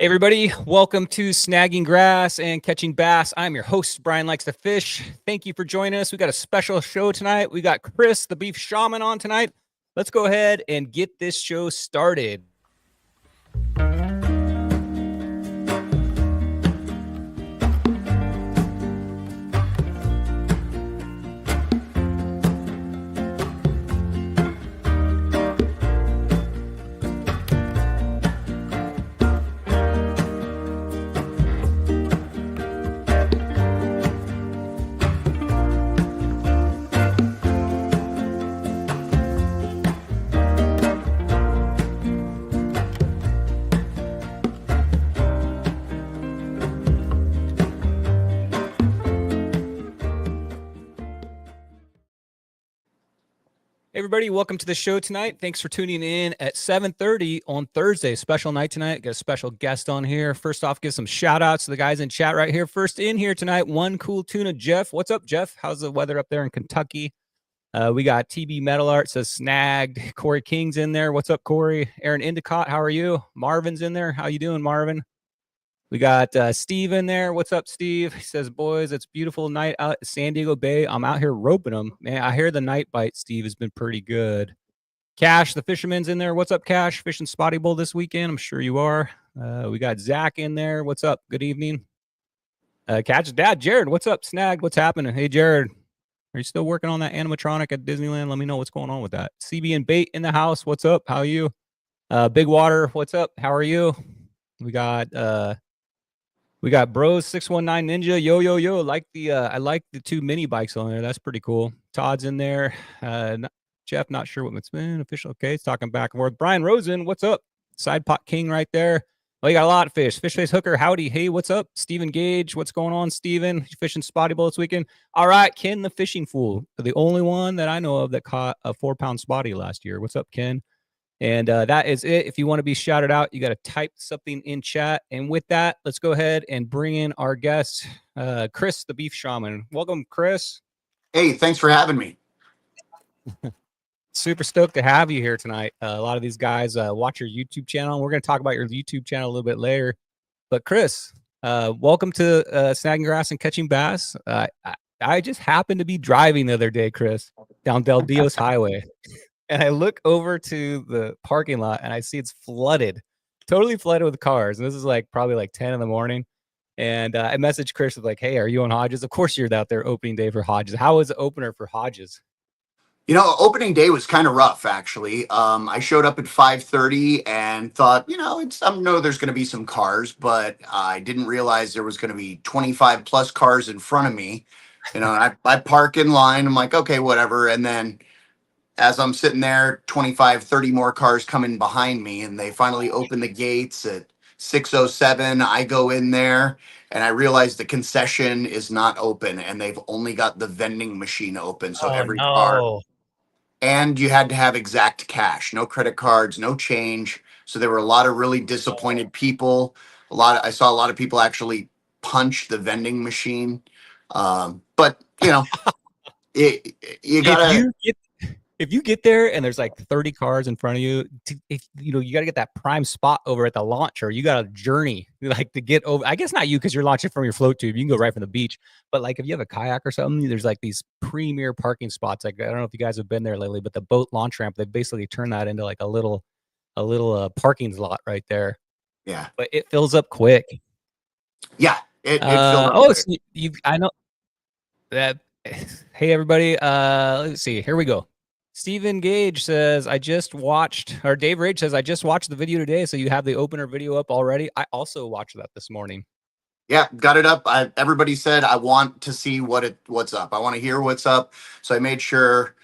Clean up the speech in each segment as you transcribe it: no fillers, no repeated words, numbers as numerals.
Hey everybody, welcome to Snagging Grass and Catching Bass. I'm your host, Brian Likes to Fish. Thank you for joining us. We got a special show tonight. We got Chris, the Beef Shaman, on tonight. Let's go ahead and get this show started. Hey everybody, welcome to the show tonight. Thanks for tuning in at 7:30 on Thursday. Special night tonight. Got a special guest on here. First off, give some shout outs to the guys in chat right here. First in here tonight, One Cool Tuna, Jeff. What's up, Jeff? How's the weather up there in Kentucky? We got TB Metal Art says snagged. Corey King's in there. What's up, Corey? Aaron Endicott, how are you? Marvin's in there. How you doing, Marvin? We got Steve in there. What's up, Steve? He says, boys, it's a beautiful night out at San Diego Bay. I'm out here roping them. Man, I hear the night bite, Steve, has been pretty good. Cash, the fisherman's in there. What's up, Cash? Fishing Spotty Bowl this weekend. I'm sure you are. We got Zach in there. What's up? Good evening. Catch's dad, Jared. What's up, Snagged? What's happening? Hey, Jared. Are you still working on that animatronic at Disneyland? Let me know what's going on with that. CB and Bait in the house. What's up? How are you? Big Water. What's up? How are you? We got Bros 619 Ninja. Yo. I like the two mini bikes on there. That's pretty cool. Todd's in there. Jeff, not sure what it's been official. Okay, it's talking back and forth. Brian Rosen, what's up? Side Pot King right there. Well, you got a lot of fish. Fish Face Hooker, howdy. Hey, what's up? Stephen Gage, what's going on, Stephen? You fishing Spotty Bowl this weekend? All right, Ken the Fishing Fool, the only one that I know of that caught a 4-pound spotty last year. What's up, Ken? And that is it. If you want to be shouted out, you got to type something in chat. And with that, let's go ahead and bring in our guest, Chris, the Beef Shaman. Welcome, Chris. Hey, thanks for having me. Super stoked to have you here tonight. A lot of these guys watch your YouTube channel. We're going to talk about your YouTube channel a little bit later. But Chris, welcome to Snagging Grass and Catching Bass. I just happened to be driving the other day, Chris, down Del Dios Highway. And I look over to the parking lot and I see it's flooded, totally flooded with cars. And this is probably like 10 in the morning. And I messaged Chris with hey, are you on Hodges? Of course you're out there opening day for Hodges. How was the opener for Hodges? You know, opening day was kind of rough, actually. I showed up at 5:30 and thought, I know there's going to be some cars, but I didn't realize there was going to be 25 plus cars in front of me. I park in line. I'm like, okay, whatever. And then as I'm sitting there, 25, 30 more cars coming behind me, and they finally open the gates at 6:07. I go in there and I realize the concession is not open and they've only got the vending machine open. So every car. And you had to have exact cash, no credit cards, no change. So there were a lot of really disappointed people. I saw a lot of people actually punch the vending machine. But you gotta. If you get there and there's 30 cars in front of you, you got to get that prime spot over at the launcher. You got a journey to get over. I guess not you because you're launching from your float tube. You can go right from the beach. But if you have a kayak or something, there's these premier parking spots. I don't know if you guys have been there lately, but the boat launch ramp, they basically turned that into a little parking lot right there. Yeah, but it fills up quick. Yeah, it filled up quick. So I know that. Hey everybody, let's see. Here we go. Stephen Gage says, Dave Rage says, I just watched the video today. So you have the opener video up already. I also watched that this morning. Yeah, got it up. Everybody said, I want to see what's up. I want to hear what's up. So I made sure,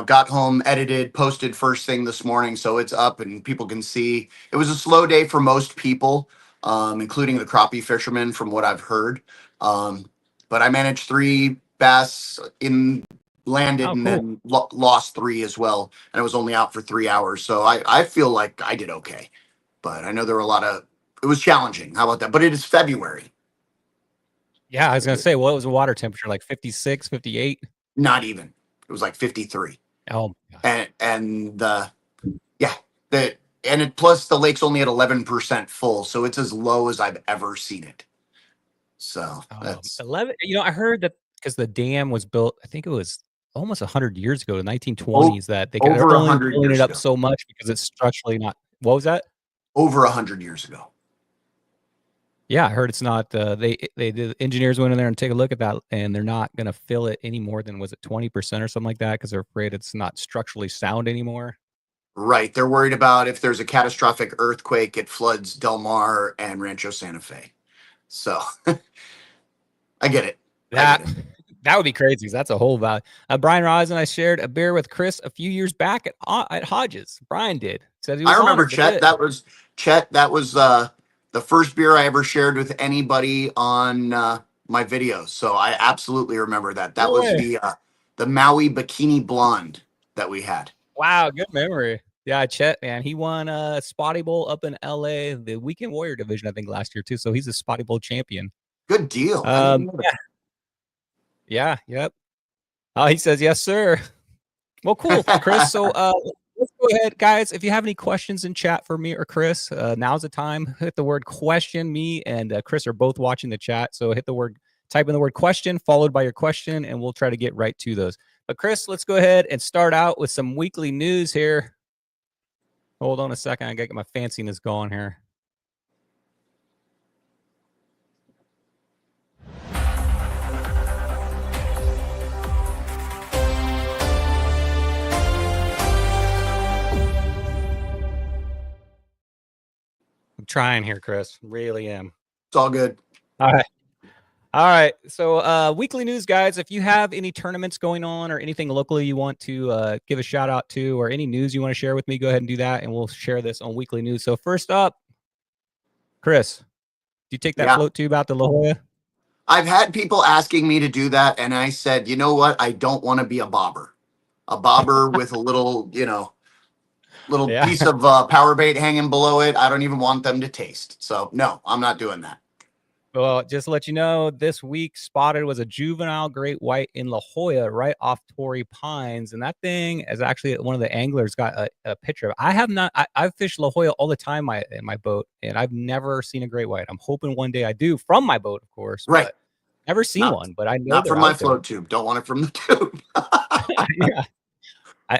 got home, edited, posted first thing this morning. So it's up and people can see. It was a slow day for most people, including the crappie fishermen from what I've heard. But I managed 3 bass landed and then lost 3 as well, and I was only out for 3 hours, so I feel like I did okay, but I know there were it was challenging. How about that? But it is February. Yeah, I was gonna say, what was the water temperature, 56, 58? Not even. It was 53. Oh my God. And And plus the lake's only at 11% full, so it's as low as I've ever seen it. So that's 11. I heard that because the dam was built, I think it was almost 100 years ago, the 1920s, that they're over a only hundred filling it years up ago. so much because it's structurally not. What was that? Over 100 years ago. Yeah, I heard it's not. The engineers went in there and take a look at that, and they're not going to fill it any more than, was it 20% or something like that, because they're afraid it's not structurally sound anymore. Right. They're worried about if there's a catastrophic earthquake, it floods Del Mar and Rancho Santa Fe. So I get it. I get That it. that would be crazy. 'Cause that's a whole value. Brian Ross and I shared a beer with Chris a few years back at Hodges. Brian did. Said he I was remember honored to do Chet. it. That was the first beer I ever shared with anybody on my videos. So I absolutely remember that. That No was way. the Maui Bikini Blonde that we had. Wow, good memory. Yeah, Chet, man, he won Spotty Bowl up in LA, the Weekend Warrior division, I think, last year too. So he's a Spotty Bowl champion. Good deal. I didn't know that. Yep. Oh, he says yes, sir. Well, cool, Chris. So let's go ahead, guys. If you have any questions in chat for me or Chris, now's the time. Hit the word question. Me and Chris are both watching the chat. So type in the word question followed by your question, and we'll try to get right to those. But Chris, let's go ahead and start out with some weekly news here. Hold on a second. I got to get my fanciness going here. I'm trying here, Chris. Really am. It's all good. All right. All right. So weekly news, guys. If you have any tournaments going on or anything locally you want to give a shout out to, or any news you want to share with me, go ahead and do that, and we'll share this on weekly news. So first up, Chris, do you take that float tube out to La Jolla? I've had people asking me to do that, and I said, you know what? I don't want to be a bobber. A bobber with a little, piece of power bait hanging below it. I don't even want them to taste. So no, I'm not doing that. Well, just to let you know, this week spotted was a juvenile great white in La Jolla, right off Torrey Pines, and that thing is actually one of the anglers got a picture of. I have not. I've fished La Jolla all the time in my boat, and I've never seen a great white. I'm hoping one day I do from my boat, of course. Right. But never seen one, but I know not they're from my out there. float tube. Don't want it from the tube. Yeah.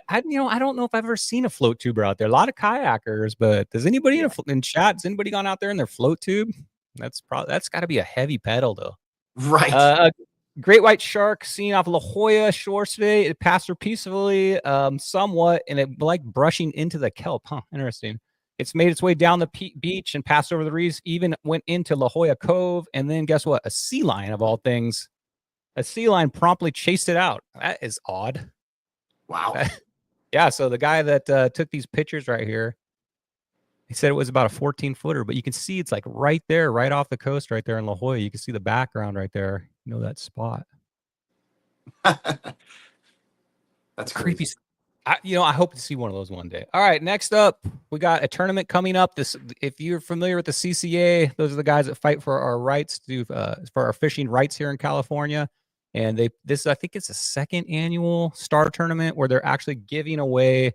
I don't know if I've ever seen a float tuber out there. A lot of kayakers, but does anybody in chat? Has anybody gone out there in their float tube? That's got to be a heavy pedal though. Right. A great white shark seen off La Jolla shores today. It passed her peacefully, somewhat, and it like brushing into the kelp. Huh, interesting. It's made its way down the beach and passed over the reefs, even went into La Jolla Cove, and then guess what? A sea lion of all things. A sea lion promptly chased it out. That is odd. Wow. Yeah, so the guy that took these pictures right here, he said it was about a 14-footer, but you can see it's like right there, right off the coast, right there in La Jolla. You can see the background right there. You know that spot. That's creepy. crazy. I hope to see one of those one day. All right, next up, we got a tournament coming up. If you're familiar with the CCA, those are the guys that fight for our rights for our fishing rights here in California. And I think it's a second annual star tournament where they're actually giving away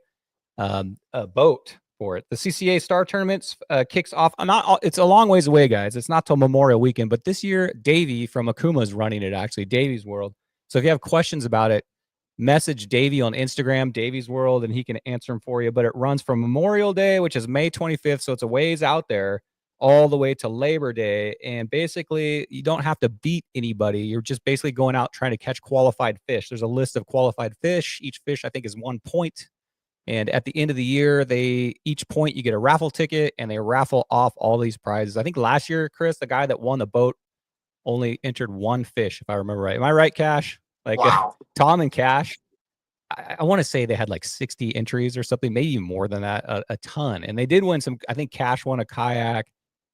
a boat for it. The CCA Star Tournaments kicks off. It's a long ways away, guys. It's not till Memorial Weekend, but this year Davey from Akuma is running it. Actually, Davey's World. So if you have questions about it, message Davey on Instagram, Davey's World, and he can answer them for you. But it runs from Memorial Day, which is May 25th, so it's a ways out there, all the way to Labor Day. And basically, you don't have to beat anybody. You're just basically going out trying to catch qualified fish. There's a list of qualified fish. Each fish, I think, is 1 point. And at the end of the year, each point you get a raffle ticket, and they raffle off all these prizes. I think last year, Chris, the guy that won the boat only entered one fish, if I remember right. Am I right, Cash? Wow. Tom and Cash, I want to say they had like 60 entries or something, maybe more than that, a ton. And they did win some. I think Cash won a kayak,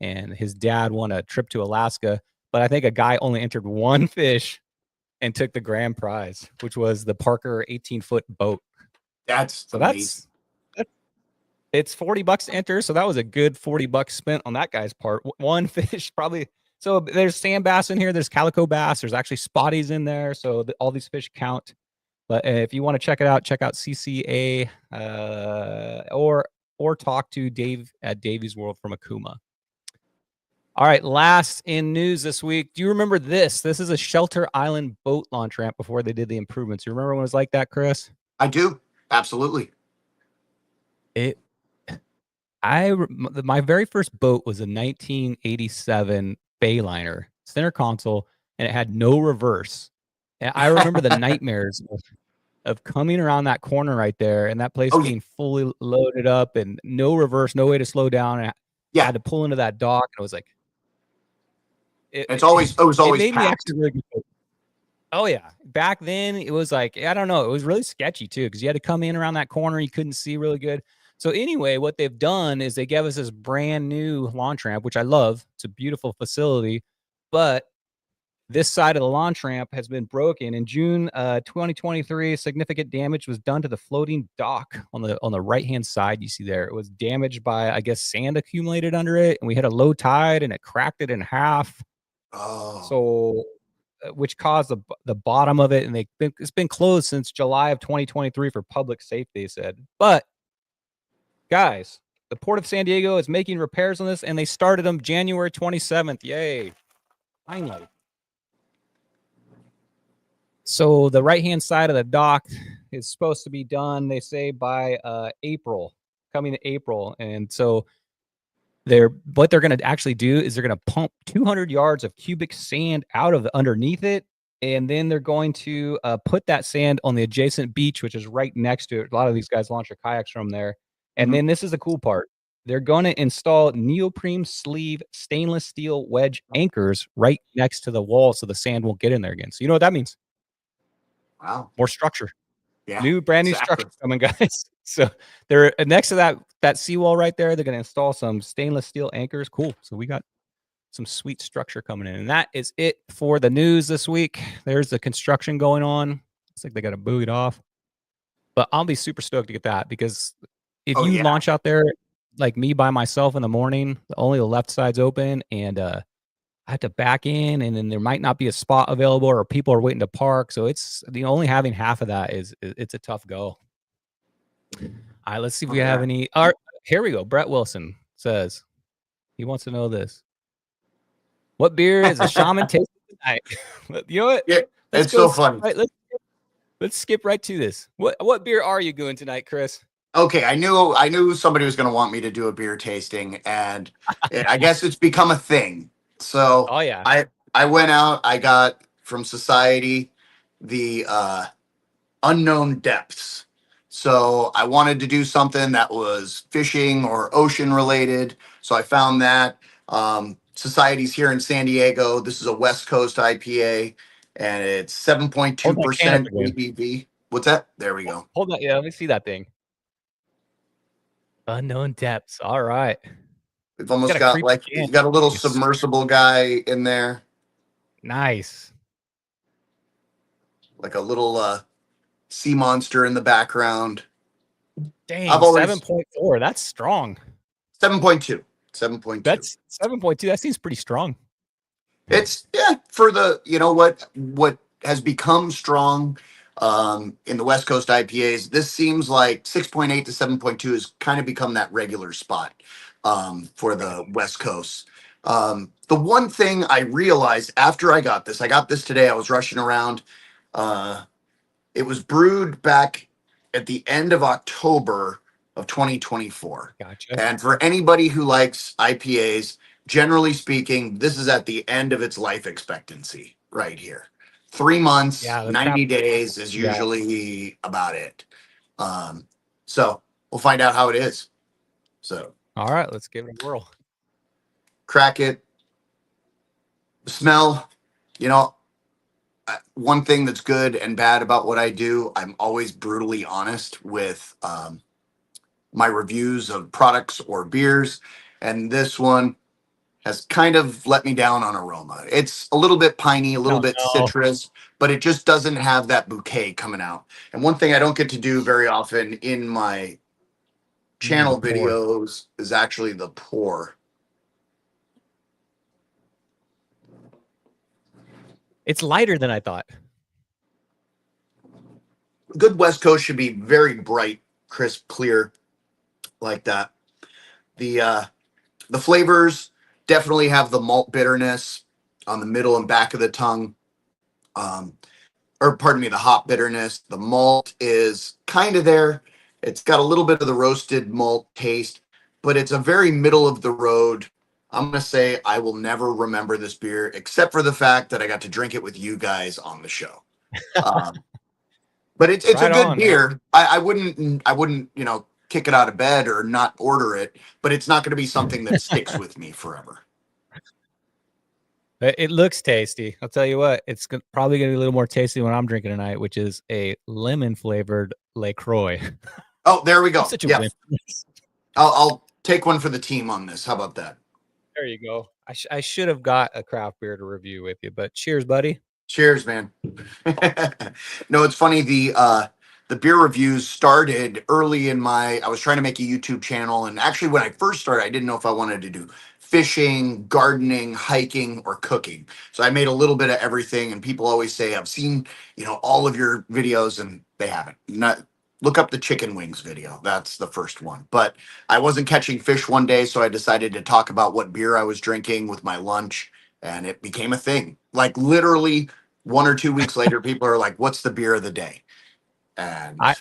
and his dad won a trip to Alaska. But I think a guy only entered one fish and took the grand prize, which was the Parker 18-foot boat. It's $40 to enter. So that was a good $40 spent on that guy's part. One fish, probably. So there's sand bass in here. There's calico bass. There's actually spotties in there. So all these fish count. But if you want to check it out, check out CCA or or talk to Dave at Davy's World from Akuma. All right, last in news this week. Do you remember this? This is a Shelter Island boat launch ramp before they did the improvements. You remember when it was like that, Chris? I do. Absolutely. My very first boat was a 1987 Bayliner center console, and it had no reverse. And I remember the nightmares of coming around that corner right there, and that place being fully loaded up and no reverse, no way to slow down. And I had to pull into that dock, and it was like, it was always made me packed. actually really good. Oh yeah, back then it was like, I don't know, it was really sketchy too, because you had to come in around that corner, you couldn't see really good. So anyway, what they've done is they gave us this brand new launch ramp, which I love. It's a beautiful facility, but this side of the launch ramp has been broken. In June 2023, significant damage was done to the floating dock on the right-hand side. You see there, it was damaged by, I guess, sand accumulated under it, and we had a low tide, and it cracked it in half. Oh. So, which caused the bottom of it, and it's been closed since July of 2023 for public safety, they said. But guys, the Port of San Diego is making repairs on this, and they started them January 27th. Yay. Finally. So the right-hand side of the dock is supposed to be done, they say, by April, coming to April. And so what they're going to actually do is they're going to pump 200 yards of cubic sand out of underneath it, and then they're going to put that sand on the adjacent beach, which is right next to it. A lot of these guys launch their kayaks from there. And then this is the cool part. They're going to install neoprene sleeve stainless steel wedge anchors right next to the wall so the sand won't get in there again. So you know what that means? Wow. More structure. Yeah. Brand new structure coming, guys. So they're next to that seawall right there. They're going to install some stainless steel anchors. Cool. So we got some sweet structure coming in. And that is it for the news this week. There's the construction going on. It's like they got to buoy it off. But I'll be super stoked to get that, because if you launch out there like me by myself in the morning, only the left side's open, and I have to back in, and then there might not be a spot available, or people are waiting to park. So it's only having half of that it's a tough go. All right, let's see if we have any. All right, here we go. Brett Wilson says he wants to know this. What beer is a shaman tasting tonight? You know what? Yeah, it's so fun. Right, let's skip right to this. What beer are you doing tonight, Chris? Okay, I knew somebody was going to want me to do a beer tasting, and I guess it's become a thing. So oh yeah, I went out. I got from Society the Unknown Depths. So I wanted to do something that was fishing or ocean related. So I found that Society's here in San Diego. This is a West Coast IPA, and it's 7.2% ABV. What's that? There we go. Hold on. Yeah, let me see that thing. Unknown Depths. All right. We've almost got like, he's got a little submersible guy in there. Nice. Like a little sea monster in the background. Dang, 7.4. That's strong. 7.2. 7.2. That's 7.2. That seems pretty strong. It's for the, you know what has become strong in the West Coast IPAs. This seems like 6.8 to 7.2 has kind of become that regular spot for the West Coast. The one thing I realized after I got this today, I was rushing around. It was brewed back at the end of October of 2024. Gotcha. And for anybody who likes IPAs, generally speaking, this is at the end of its life expectancy right here. 3 months, 90 days is usually about it. So we'll find out how it is. So, all right, let's give it a whirl. Crack it. Smell, you know, one thing that's good and bad about what I do, I'm always brutally honest with my reviews of products or beers. And this one has kind of let me down on aroma. It's a little bit piney, a little bit citrus, but it just doesn't have that bouquet coming out. And one thing I don't get to do very often in my channel videos is actually the pour. It's lighter than I thought. Good West Coast should be very bright, crisp, clear. like that. The flavors definitely have the malt bitterness on the middle and back of the tongue. Um, or pardon me, the hop bitterness. The malt is kind of there. It's got a little bit of the roasted malt taste, but it's a very middle of the road. I'm going to say I will never remember this beer except for the fact that I got to drink it with you guys on the show. Um, but it's a Right good on, man. beer. I wouldn't, kick it out of bed or not order it, but it's not going to be something that sticks with me forever. It looks tasty. I'll tell you what, it's probably going to be a little more tasty when I'm drinking tonight, which is a lemon flavored LaCroix. Oh, there we I'm go. such a Yeah, wimp. I'll take one for the team on this. How about that? There you go. I should have got a craft beer to review with you, but cheers, buddy. Cheers, man. No, it's funny. The beer reviews started early in I was trying to make a YouTube channel, and actually when I first started, I didn't know if I wanted to do fishing, gardening, hiking, or cooking. So I made a little bit of everything, and people always say, I've seen, all of your videos, and they haven't. Not look up the chicken wings video. That's the first one. But I wasn't catching fish one day, so I decided to talk about what beer I was drinking with my lunch, and it became a thing. Like literally 1 or 2 weeks later, people are like, "What's the beer of the day?" And I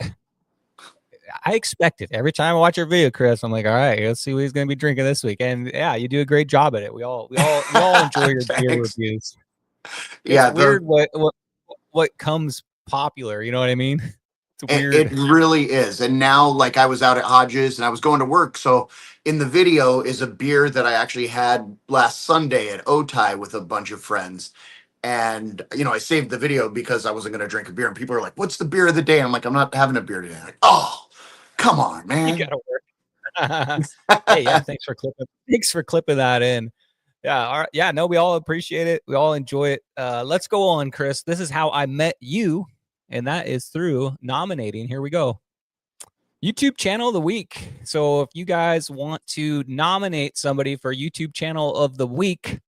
expect it every time I watch your video, Chris. I'm like, all right, let's see what he's going to be drinking this week. And yeah, you do a great job at it. We all enjoy your beer thanks. reviews. It's Yeah, weird what comes popular. You know what I mean? It's weird. it really is. And now, like, I was out at Hodges and I was going to work. So in the video is a beer that I actually had last Sunday at Otai with a bunch of friends. And I saved the video because I wasn't going to drink a beer. And people are like, "What's the beer of the day?" And I'm like, "I'm not having a beer today." Like, oh, come on, You man. gotta work. Hey, yeah, thanks for clipping that in. Yeah, all right. Yeah, no, we all appreciate it. We all enjoy it. Let's go on, Chris. This is how I met you, and that is through nominating. Here we go. YouTube channel of the week. So if you guys want to nominate somebody for YouTube channel of the week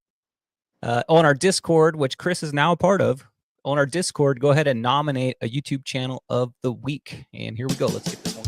on our Discord, which Chris is now a part of, on our Discord, go ahead and nominate a YouTube channel of the week. And here we go. Let's get this one.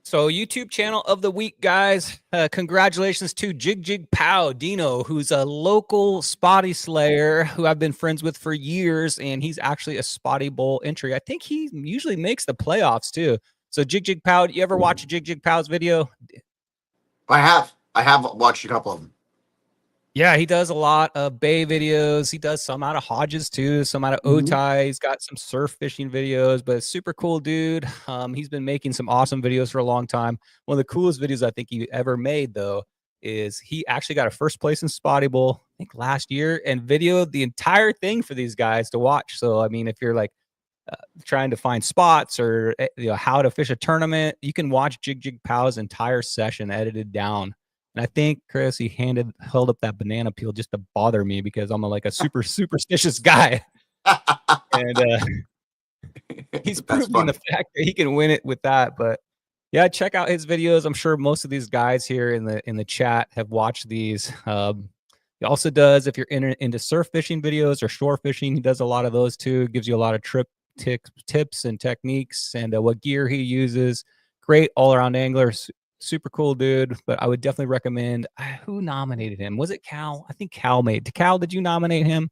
So YouTube channel of the week, guys. Congratulations to Jig Jig Pow Dino, who's a local Spotty Slayer who I've been friends with for years, and he's actually a Spotty Bowl entry. I think he usually makes the playoffs too. So Jig Jig Pow, do you ever watch Jig Jig Pow's video? I have watched a couple of them. Yeah, he does a lot of Bay videos. He does some out of Hodges too, some out of Otai. He's got some surf fishing videos, but super cool dude. He's been making some awesome videos for a long time. One of the coolest videos I think he ever made, though, is he actually got a first place in Spotty Bowl, I think last year, and videoed the entire thing for these guys to watch. So, I mean, if you're like trying to find spots or how to fish a tournament, you can watch Jig Jig Pow's entire session edited down. And I think, Chris, he held up that banana peel just to bother me because I'm like a super superstitious guy. And he's proving the fact that he can win it with that. But yeah, check out his videos. I'm sure most of these guys here in the chat have watched these. He also does, if you're into surf fishing videos or shore fishing, he does a lot of those too. Gives you a lot of tips and techniques and what gear he uses. Great all-around angler. Super cool dude, but I would definitely recommend. Who nominated him? Was it Cal? I think Cal made. Cal, did you nominate him?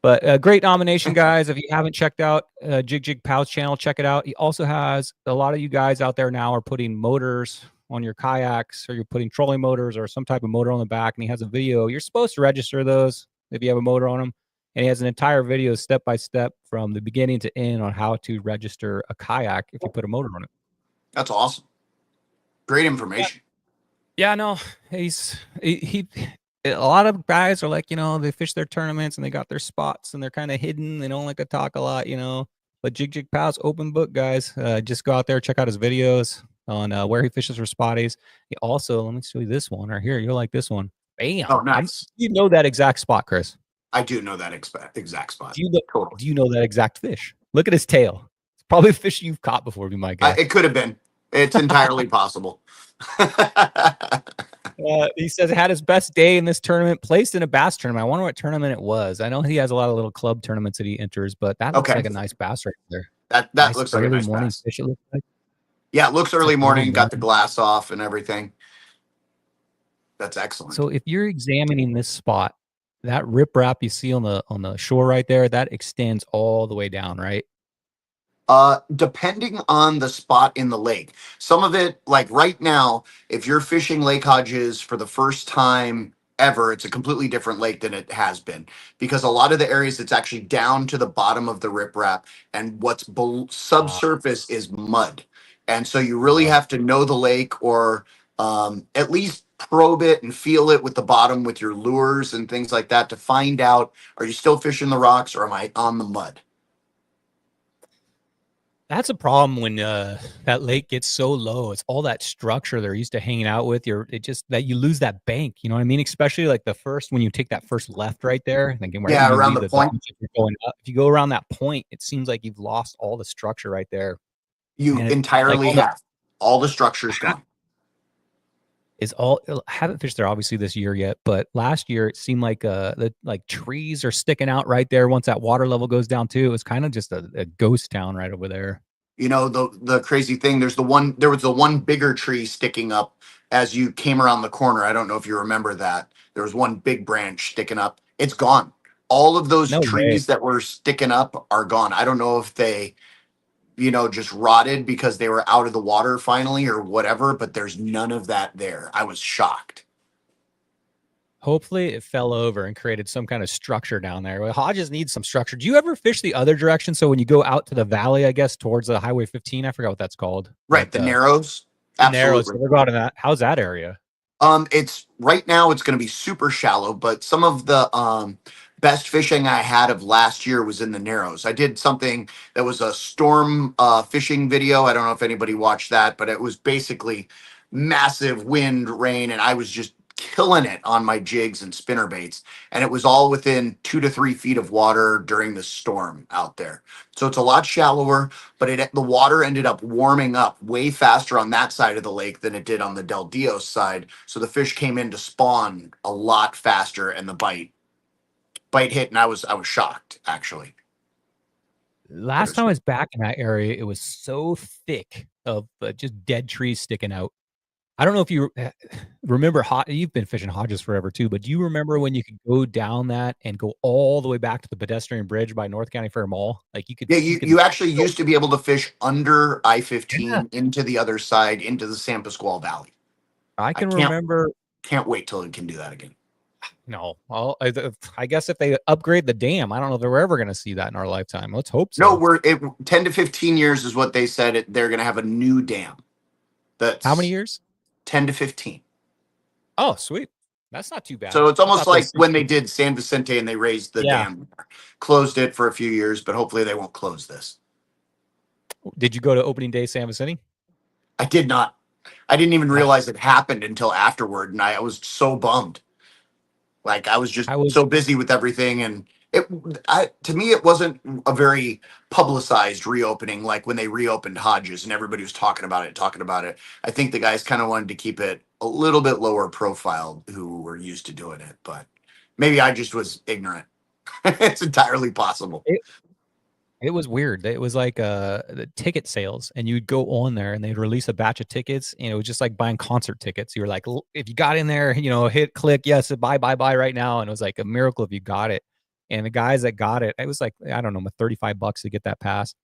But a great nomination, guys. If you haven't checked out Jig Jig Pow's channel, check it out. He also has a lot of you guys out there now are putting motors on your kayaks, or you're putting trolling motors or some type of motor on the back, and he has a video. You're supposed to register those if you have a motor on them, and he has an entire video step by step from the beginning to end on how to register a kayak if you put a motor on it. That's awesome. Great information. Yeah, no, he a lot of guys are like, they fish their tournaments and they got their spots and they're kind of hidden. They don't like to talk a lot, but Jig Jig Pow's open book, guys. Just go out there, check out his videos on where he fishes for spotties. He also, let me show you this one right here. You'll like this one. Bam. Oh, nice. You know that exact spot, Chris. I do know that exact spot. Do you know that exact fish? Look at his tail. It's probably a fish you've caught before, be my guess. It could have been. It's entirely possible. He says had his best day in this tournament, placed in a bass tournament. I wonder what tournament it was. I know he has a lot of little club tournaments that he enters, but that looks Okay. like a nice bass right there. That Nice looks like a early nice morning bass. fish. It looks like Yeah, it looks it's like early early morning, got the morning. glass off and everything. That's excellent. So if you're examining this spot, that riprap you see on the shore right there, that extends all the way down, right? Depending on the spot in the lake, some of it, like right now, if you're fishing Lake Hodges for the first time ever, it's a completely different lake than it has been because a lot of the areas it's actually down to the bottom of the riprap, and what's Uh, subsurface is mud, and so you really uh, have to know the lake or at least probe it and feel it with the bottom with your lures and things like that to find out, are you still fishing the rocks or am I on the mud? that's a problem when that lake gets so low. It's all that structure they're used to hanging out with. It just that you lose that bank. You know what I mean? Especially like the first when you take that first left right there, like right Yeah, when you around leave the the point. beach, if you're going up, if you go around that point, it seems like you've lost all the structure right there. You And it like entirely have all the structures gone. is all I haven't fished there obviously this year yet, but last year it seemed like the like trees are sticking out right there once that water level goes down too. It was kind of just a ghost town right over there. You know, the crazy thing, there was the one bigger tree sticking up as you came around the corner. I don't know if you remember that. There was one big branch sticking up. It's gone. All of those No way. trees that were sticking up are gone. I don't know if they, just rotted because they were out of the water finally or whatever, but there's none of that there. I was shocked. Hopefully it fell over and created some kind of structure down there. Well, Hodges needs some structure. Do you ever fish the other direction? So when you go out to the valley, I guess towards the Highway 15, I forgot what that's called, Right, but the Narrows. the Narrows. Absolutely. So we're going to that. How's that area? It's right now it's going to be super shallow, but some of the best fishing I had of last year was in the Narrows. I did something that was a storm fishing video. I don't know if anybody watched that, but it was basically massive wind, rain, and I was just killing it on my jigs and spinner baits. And it was all within 2 to 3 feet of water during the storm out there. So it's a lot shallower, but the water ended up warming up way faster on that side of the lake than it did on the Del Dios side. So the fish came in to spawn a lot faster, and the bite hit, and I was shocked actually. Last time I was back in that area, it was so thick of just dead trees sticking out. I don't know if you remember you've been fishing Hodges forever too, but do you remember when you could go down that and go all the way back to the pedestrian bridge by North County Fair Mall? Like Yeah, you could you actually go, used to be able to fish under yeah, I-15 into the other side into the San Pasqual Valley. I I can remember. can't wait till it can do that again. No, well, I guess if they upgrade the dam, I don't know if we're ever going to see that in our lifetime. Let's hope No, so. 10 to 15 years is what they said. They're going to have a new dam. How many That's years? 10 to 15. Oh, sweet. That's not too bad. So it's I almost thought those like things. when they did San Vicente and they raised the Yeah. dam, closed it for a few years, but hopefully they won't close this. Did you go to opening day San Vicente? I did not. I didn't even Ah, realize it happened until afterward, and I was so bummed. Like I was just I was. so busy with everything, and to me it wasn't a very publicized reopening like when they reopened Hodges and everybody was talking about it, talking about it. I think the guys kind of wanted to keep it a little bit lower profile who were used to doing it, but maybe I just was ignorant. It's entirely possible. It was weird. It was like the ticket sales, and you'd go on there, and they'd release a batch of tickets, and it was just like buying concert tickets. You were like, if you got in there, hit click, yes, buy, right now, and it was like a miracle if you got it. And the guys that got it, it was like I don't know, $35 to get that pass.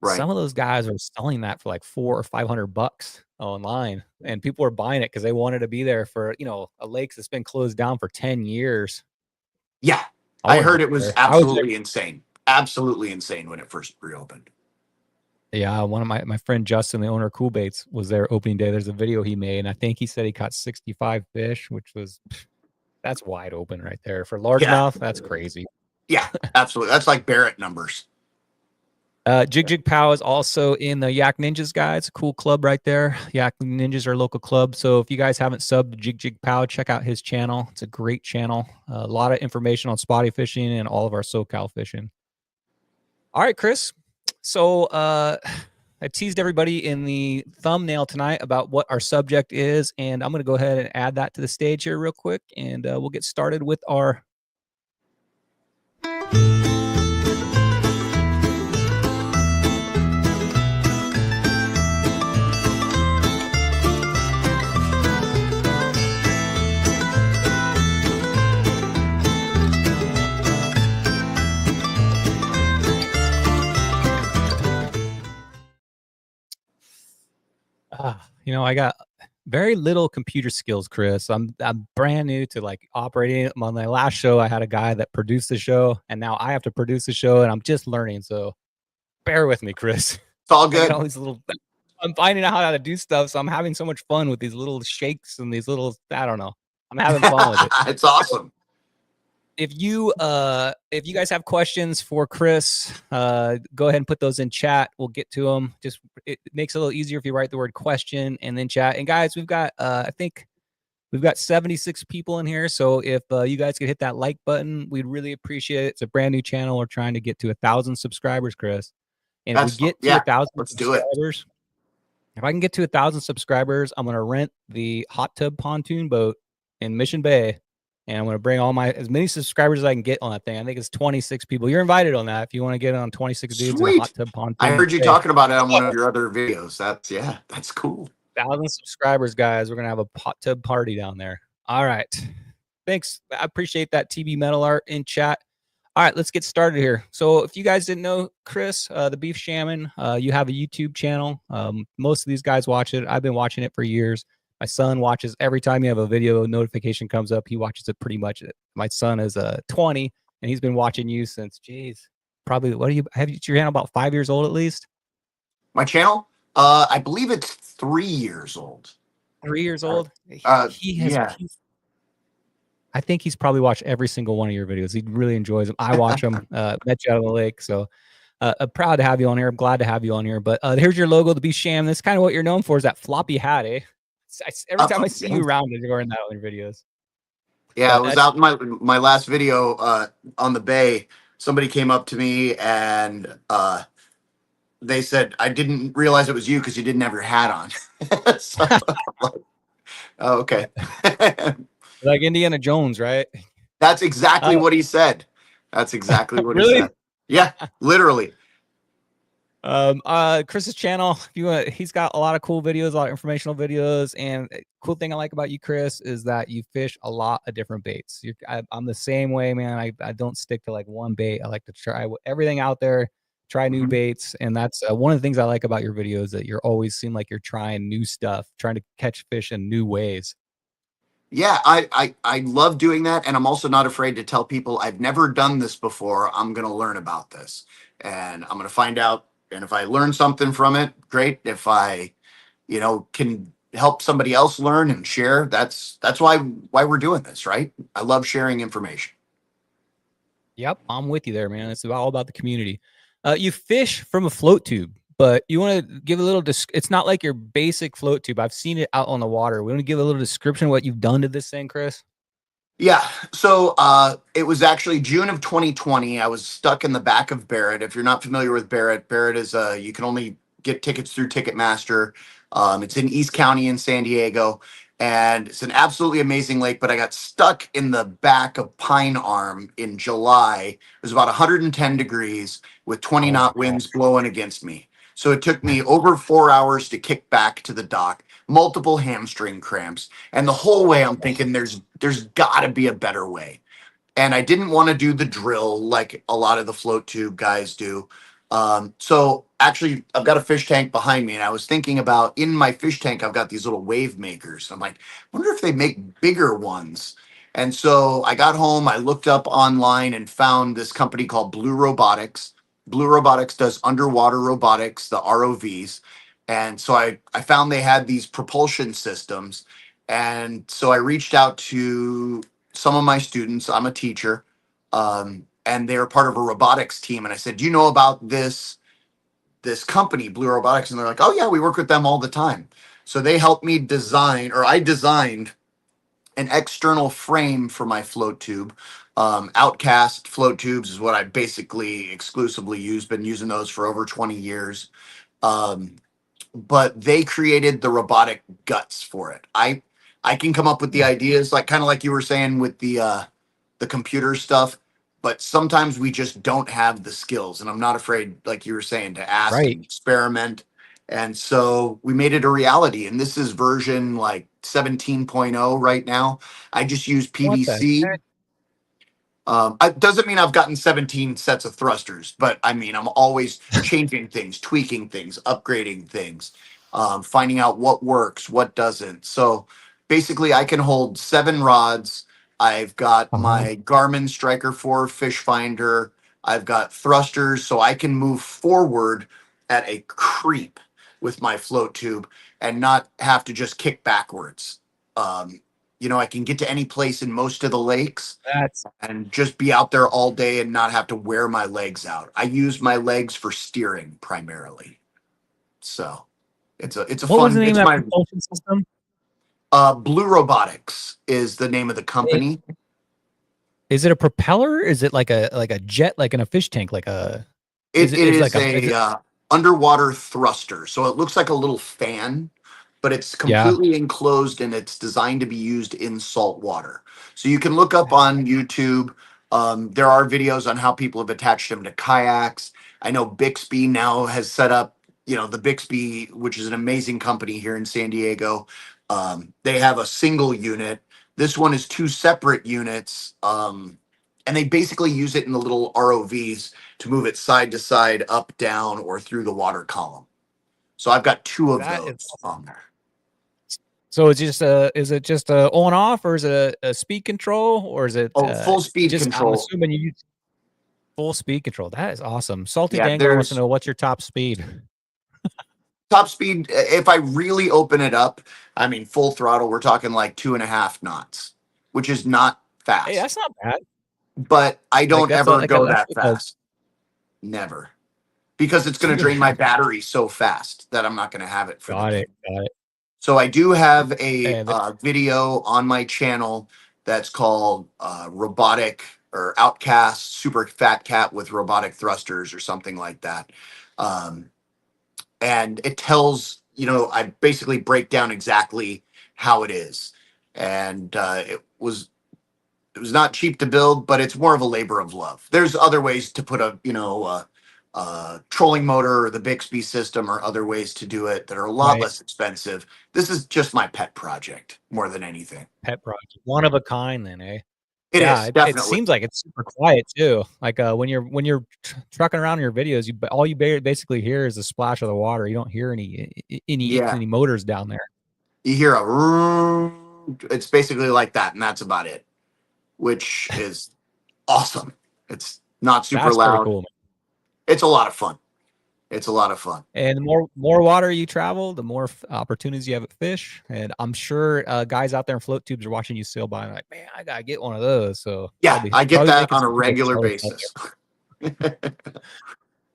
Right. Some of those guys are selling that for like $400 or $500 online, and people were buying it because they wanted to be there for a lake that's been closed down for 10 years. Yeah. I I want to heard get it was there. I was there. absolutely insane. Absolutely insane when it first reopened. Yeah, one of my friend Justin, the owner of Cool Baits, was there opening day. There's a video he made, and I think he said he caught 65 fish, which was that's wide open right there for Yeah. largemouth. That's crazy. Yeah, absolutely. That's like Barrett numbers. Jig Jig Pow is also in the Yak Ninjas, guys. Cool club right there. Yak Ninjas are a local club. So if you guys haven't subbed to Jig Jig Pow, check out his channel. It's a great channel. A lot of information on spotty fishing and all of our SoCal fishing. All right, Chris. So I teased everybody in the thumbnail tonight about what our subject is, and I'm going to go ahead and add that to the stage here real quick, and we'll get started with our I got very little computer skills, Chris. I'm brand new to like operating. On my last show, I had a guy that produced the show, and now I have to produce the show, and I'm just learning. So bear with me, Chris. It's all I get good. all these little. I'm finding out how to do stuff, so I'm having so much fun with these little shakes and these little. I don't know. I'm having fun with it. It's awesome. If you guys have questions for Chris, go ahead and put those in chat. We'll get to them. Just it makes it a little easier if you write the word question and then chat. And guys, we've got I think we've got 76 people in here. So if you guys could hit that like button, we'd really appreciate it. It's a brand new channel. We're trying to get to 1,000 subscribers, Chris. And if we get to 1,000 let's do it. If I can get to 1,000 subscribers, I'm gonna rent the hot tub pontoon boat in Mission Bay. And I'm going to bring as many subscribers as I can get on that thing. I think it's 26 people. You're invited on that if you want to get on 26 dudes in a hot tub pontoon. I heard you talking about it on one of your other videos. That's cool. 1,000 subscribers, guys. We're going to have a hot tub party down there. All right. Thanks. I appreciate that TB Metal Art in chat. All right, let's get started here. So if you guys didn't know, Chris, the Beef Shaman, you have a YouTube channel. Most of these guys watch it. I've been watching it for years. My son watches every time you have a video notification comes up. He watches it pretty much. My son is 20, and he's been watching you since, probably, your channel about 5 years old at least? My channel? I believe it's 3 years old. 3 years old? Yeah. I think he's probably watched every single one of your videos. He really enjoys them. I watch them. Met you out on the lake, so I'm proud to have you on here. I'm glad to have you on here. But here's your logo, the Beef Sham. That's kind of what you're known for, is that floppy hat, eh? Every time I see you around, you're wearing that on your videos. Yeah, it was out in my last video on the bay. Somebody came up to me and they said, I didn't realize it was you because you didn't have your hat on. So, oh, okay. Like Indiana Jones, right? That's exactly what he said. That's exactly what really? he said. Yeah, literally. Chris's channel, he's got a lot of cool videos, a lot of informational videos, and cool thing I like about you, Chris, is that you fish a lot of different baits. I'm the same way, man. I don't stick to like one bait. I like to try everything out there, try new baits, and that's one of the things I like about your videos, that you're always seem like you're trying new stuff, trying to catch fish in new ways. Yeah, I love doing that, and I'm also not afraid to tell people I've never done this before. I'm going to learn about this, and I'm going to find out. And if I learn something from it, great. If I, can help somebody else learn and share, that's why we're doing this, right? I love sharing information. Yep, I'm with you there, man. It's all about the community. You fish from a float tube, but you want to give a little. It's not like your basic float tube. I've seen it out on the water. We want to give a little description of what you've done to this thing, Chris. Yeah. So it was actually June of 2020. I was stuck in the back of Barrett. If you're not familiar with Barrett, Barrett is you can only get tickets through Ticketmaster. It's in East County in San Diego, and it's an absolutely amazing lake. But I got stuck in the back of Pine Arm in July. It was about 110 degrees with 20 knot winds blowing against me. So it took me over 4 hours to kick back to the dock. Multiple hamstring cramps, and the whole way I'm thinking there's got to be a better way. And I didn't want to do the drill like a lot of the float tube guys do. So actually, I've got a fish tank behind me, and I was thinking about, in my fish tank, I've got these little wave makers. I'm like, I wonder if they make bigger ones. And so I got home, I looked up online and found this company called Blue Robotics. Blue Robotics does underwater robotics, the ROVs. And so I found they had these propulsion systems. And so I reached out to some of my students. I'm a teacher. And they were part of a robotics team. And I said, do you know about this company, Blue Robotics? And they're like, oh, yeah, we work with them all the time. So they helped me I designed an external frame for my float tube. Outcast float tubes is what I basically exclusively use. Been using those for over 20 years. Um, but they created the robotic guts for it. I can come up with the Hmm. ideas, like kind of like you were saying with the computer stuff, but sometimes we just don't have the skills, and I'm not afraid, like you were saying, to ask Right. and experiment. And so we made it a reality, and this is version like 17.0 right now. I just use What the PVC. heck? It doesn't mean I've gotten 17 sets of thrusters, but I mean, I'm always changing things, tweaking things, upgrading things, finding out what works, what doesn't. So basically, I can hold 7 rods. I've got Uh-huh. my Garmin Striker 4 fish finder. I've got thrusters, so I can move forward at a creep with my float tube and not have to just kick backwards. Um, I can get to any place in most of the lakes That's and just be out there all day and not have to wear my legs out. I use my legs for steering primarily. So it's a what was the fun, name it's of that my propulsion system? Blue Robotics is the name of the It, company. is it a propeller? Is it like a jet, like in a fish tank? Like a It is like is a is a it underwater thruster. So it looks like a little fan, but it's yeah. completely enclosed and it's designed to be used in salt water. So you can look up on YouTube. There are videos on how people have attached them to kayaks. I know Bixby now has set up, the Bixby, which is an amazing company here in San Diego. They have a single unit. This one is 2 separate units. And they basically use it in the little ROVs to move it side to side, up, down, or through the water column. So I've got 2 of That is those on there. so it's just a is it just a on off or is it a speed control or is it Oh, full speed just I'm control. assuming you use full speed control. That is awesome. Salty Yeah, Dangler wants to there's know what's your top speed. top speed. If I really open it up, I mean, full throttle, we're talking like 2.5 knots, which is not Hey, fast. that's not bad. But I Like don't that's a ever like a go that's that like a fast. Never. Because it's going to two and a drain my half. battery so fast that I'm not going to have it for the Got day. it. Got it. So I do have a And video on my channel that's called robotic or outcast super fat cat with robotic thrusters or something like that. Um, and it tells, I basically break down exactly how it is. And it was not cheap to build, but it's more of a labor of love. There's other ways to put a trolling motor or the Bixby system or other ways to do it that are a lot right. less expensive. This is just my pet project more than anything. Pet project. One of a kind then, eh? It Yeah, is it definitely. seems like it's super quiet too. Like when you're trucking around in your videos, all you basically hear is the splash of the water. You don't hear Yeah, any motors down there. you hear a room. It's basically like that, and that's about it, which is awesome. It's not super That's pretty loud. cool, man. It's a lot of fun. It's a lot of fun. And the more water you travel, the more opportunities you have at fish. And I'm sure guys out there in float tubes are watching you sail by and like, man, I gotta get one of those. So Yeah, probably I get probably that making on a some people regular jealous out basis.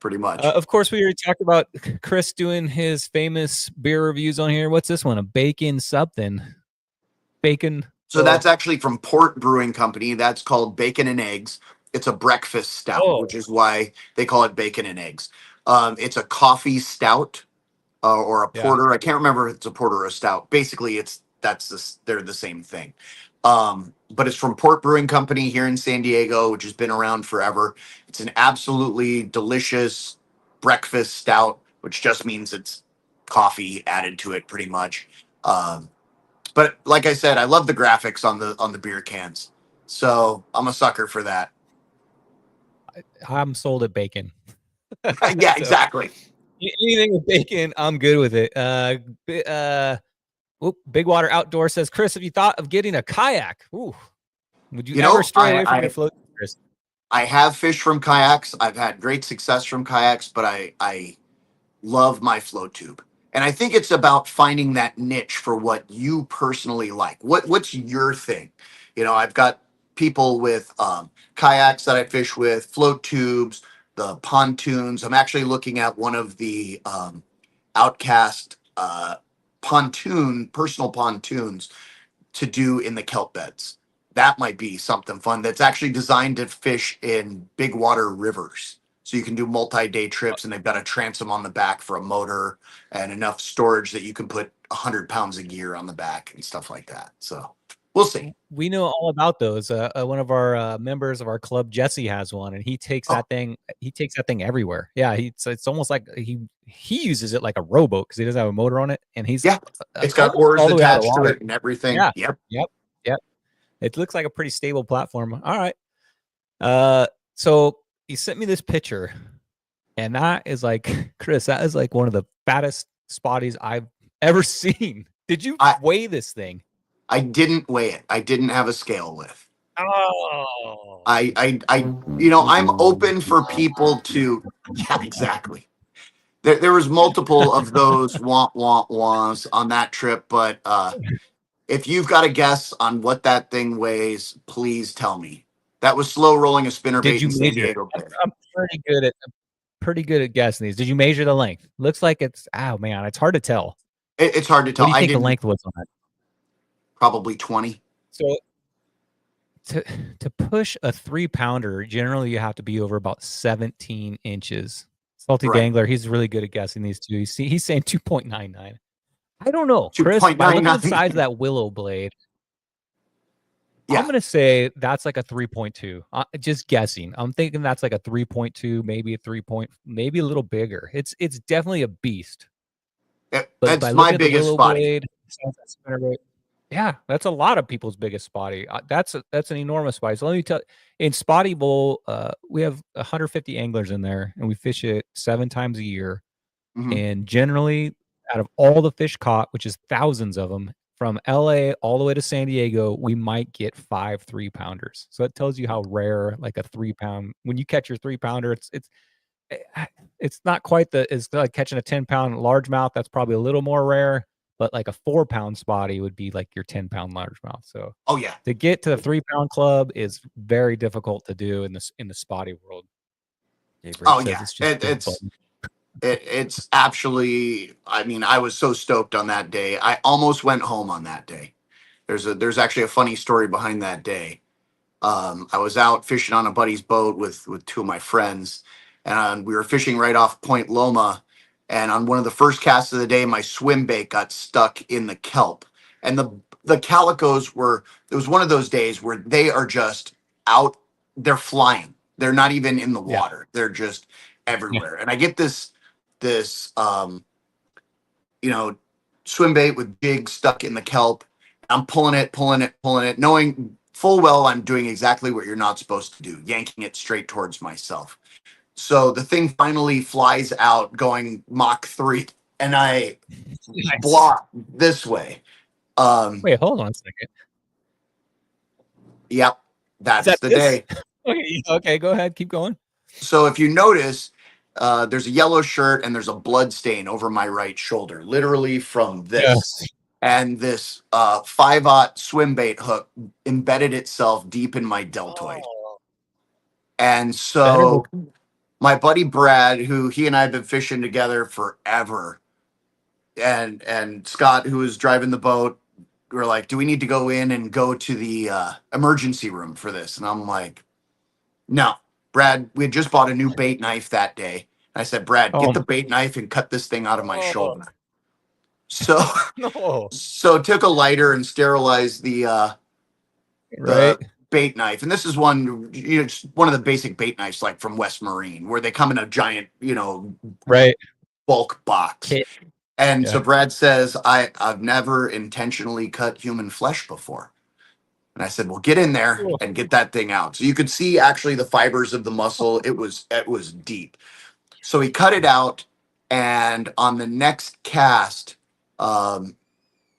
Pretty there. much. Of course, we already talked about Chris doing his famous beer reviews on here. What's this one? A bacon something. Bacon. So So that's actually from Port Brewing Company. That's called Bacon and Eggs. It's a breakfast stout, oh which is why they call it Bacon and Eggs. It's a coffee stout or a yeah. porter. I can't remember if it's a porter or a stout. Basically, they're the same thing. But it's from Port Brewing Company here in San Diego, which has been around forever. It's an absolutely delicious breakfast stout, which just means it's coffee added to it, pretty much. But like I said, I love the graphics on the beer cans, so I'm a sucker for that. I'm sold at bacon. Yeah, So exactly. anything with bacon, I'm good with it. Big Water Outdoor says, Chris, have you thought of getting a kayak? Ooh, would you You ever know, stray I away from your I float, Chris? I have fished from kayaks. I've had great success from kayaks, but I love my flow tube. And I think it's about finding that niche for what you personally like. What's your thing? I've got people with kayaks that I fish with, float tubes, the pontoons. I'm actually looking at one of the outcast personal pontoons to do in the kelp beds. That might be something fun that's actually designed to fish in big water rivers. So you can do multi-day trips, and they've got a transom on the back for a motor and enough storage that you can put 100 pounds of gear on the back and stuff like that. So we'll see. We know all about those. One of our members of our club, Jesse, has one, and he takes that thing. He takes that thing everywhere. Yeah, it's almost like he uses it like a rowboat because he doesn't have a motor on it, and he's it's got oars all the way out of the attached to water. it and everything. Yeah, Yep. It looks like a pretty stable platform. All right. So you sent me this picture, and that is like, Chris, that is like one of the fattest Spotties I've ever seen. Did you weigh this thing? I didn't weigh it. I didn't have a scale with. Oh. I'm open for people to. Yeah, exactly. There was multiple of those wahs on that trip, but if you've got a guess on what that thing weighs, please tell me. That was slow rolling a spinnerbait in San Diego. I'm pretty good at guessing these. Did you measure the length? Looks like it's it's hard to tell. It's hard to tell. What do you think the length was on that? Probably 20. So to push a 3-pounder, generally you have to be over about 17 inches. Salty Dangler, he's really good at guessing these two. He's saying 2.99. I don't know, Chris. By looking at the size of that willow blade, I'm going to say that's like a 3.2. Just guessing. I'm thinking that's like a 3.2, maybe a 3 point, maybe a little bigger. It's definitely a beast. That's my biggest Spotty. Yeah, that's a lot of people's biggest Spotty. That's an enormous Spotty. So let me tell you, in Spotty Bowl, we have 150 anglers in there, and we fish it 7 times a year. Mm-hmm. And generally, out of all the fish caught, which is thousands of them, from LA all the way to San Diego, we might get 5 3-pounders. So that tells you how rare, like a 3-pound. When you catch your 3-pounder, it's not quite it's like catching a 10-pound largemouth. That's probably a little more rare. But like a 4-pound Spotty would be like your 10-pound largemouth. So to get to the 3-pound club is very difficult to do in the Spotty world. It's actually. I mean, I was so stoked on that day. I almost went home on that day. There's actually a funny story behind that day. I was out fishing on a buddy's boat with 2 of my friends, and we were fishing right off Point Loma. And on one of the first casts of the day, my swim bait got stuck in the kelp. And the calicos it was one of those days where they are just out, they're flying. They're not even in the water. They're just everywhere. Yeah. And I get this swim bait with jig stuck in the kelp. I'm pulling it, knowing full well I'm doing exactly what you're not supposed to do, yanking it straight towards myself. So the thing finally flies out going Mach 3, and I block this way. Wait, hold on a second. Yep, that's the day. Okay, go ahead. Keep going. So if you notice, there's a yellow shirt and there's a blood stain over my right shoulder, literally from this. Yes. And this 5/0 swim bait hook embedded itself deep in my deltoid. Oh. And so my buddy Brad, who he and I have been fishing together forever, and Scott, who was driving the boat, were like, do we need to go in and go to the emergency room for this? And I'm like, no. Brad, we had just bought a new bait knife that day. And I said, Brad, get the bait knife and cut this thing out of my shoulder. So, so took a lighter and sterilized the bait knife. And this is one of the basic bait knives, like from West Marine, where they come in a giant, bulk box. And so Brad says, I've never intentionally cut human flesh before. And I said, well, get in there and get that thing out. So you could see actually the fibers of the muscle. It was deep. So he cut it out. And on the next cast,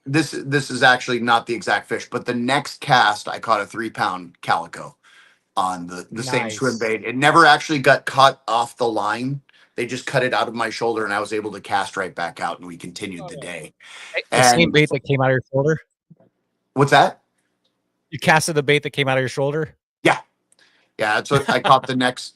this is actually not the exact fish, but the next cast, I caught a 3-pound calico on the same swim bait. It never actually got cut off the line. They just cut it out of my shoulder, and I was able to cast right back out, and we continued the day. The same bait that came out of your shoulder? What's that? You casted the bait that came out of your shoulder? Yeah. That's what I caught the next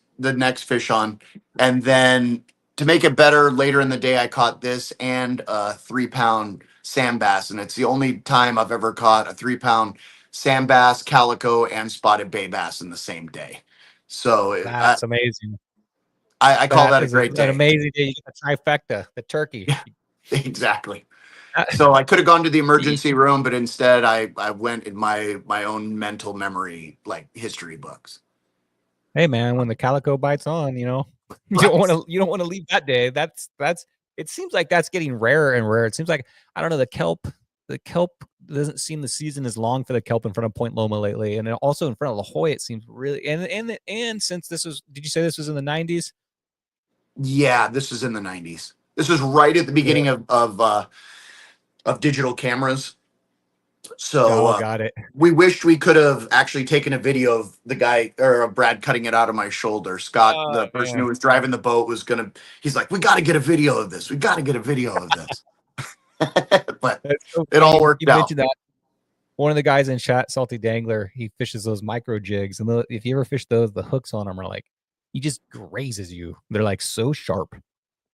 fish on. And then to make it better, later in the day, I caught this and a 3-pound sand bass. And it's the only time I've ever caught a 3-pound sand bass, calico, and spotted bay bass in the same day. So that's amazing. I call that a is great an day. amazing day. You get the trifecta, the turkey. Yeah, exactly. Uh, So I could have gone to the emergency room, but instead I went in my own mental memory, like history books. Hey man, when the calico bites on, Right. you don't want to leave that day. That's it seems like that's getting rarer and rarer. It seems like I don't know, the kelp doesn't seem the season is long for the kelp in front of Point Loma lately. And also in front of La Jolla, it seems really and since this was did you say this was in the 90s? Yeah, this is in the 90s. This is right at the Yeah. beginning of digital cameras. So Oh, got it. we wished we could have actually taken a video of the guy or Brad cutting it out of my shoulder. Scott, Oh the person man. who was driving the boat, was gonna. He's like, "We got to get a video of this. We got to get a video of this." But That's so it funny all you worked out. mentioned that. One of the guys in chat, Salty Dangler, he fishes those micro jigs, and if you ever fish those, the hooks on them are like he just grazes you. They're like so sharp.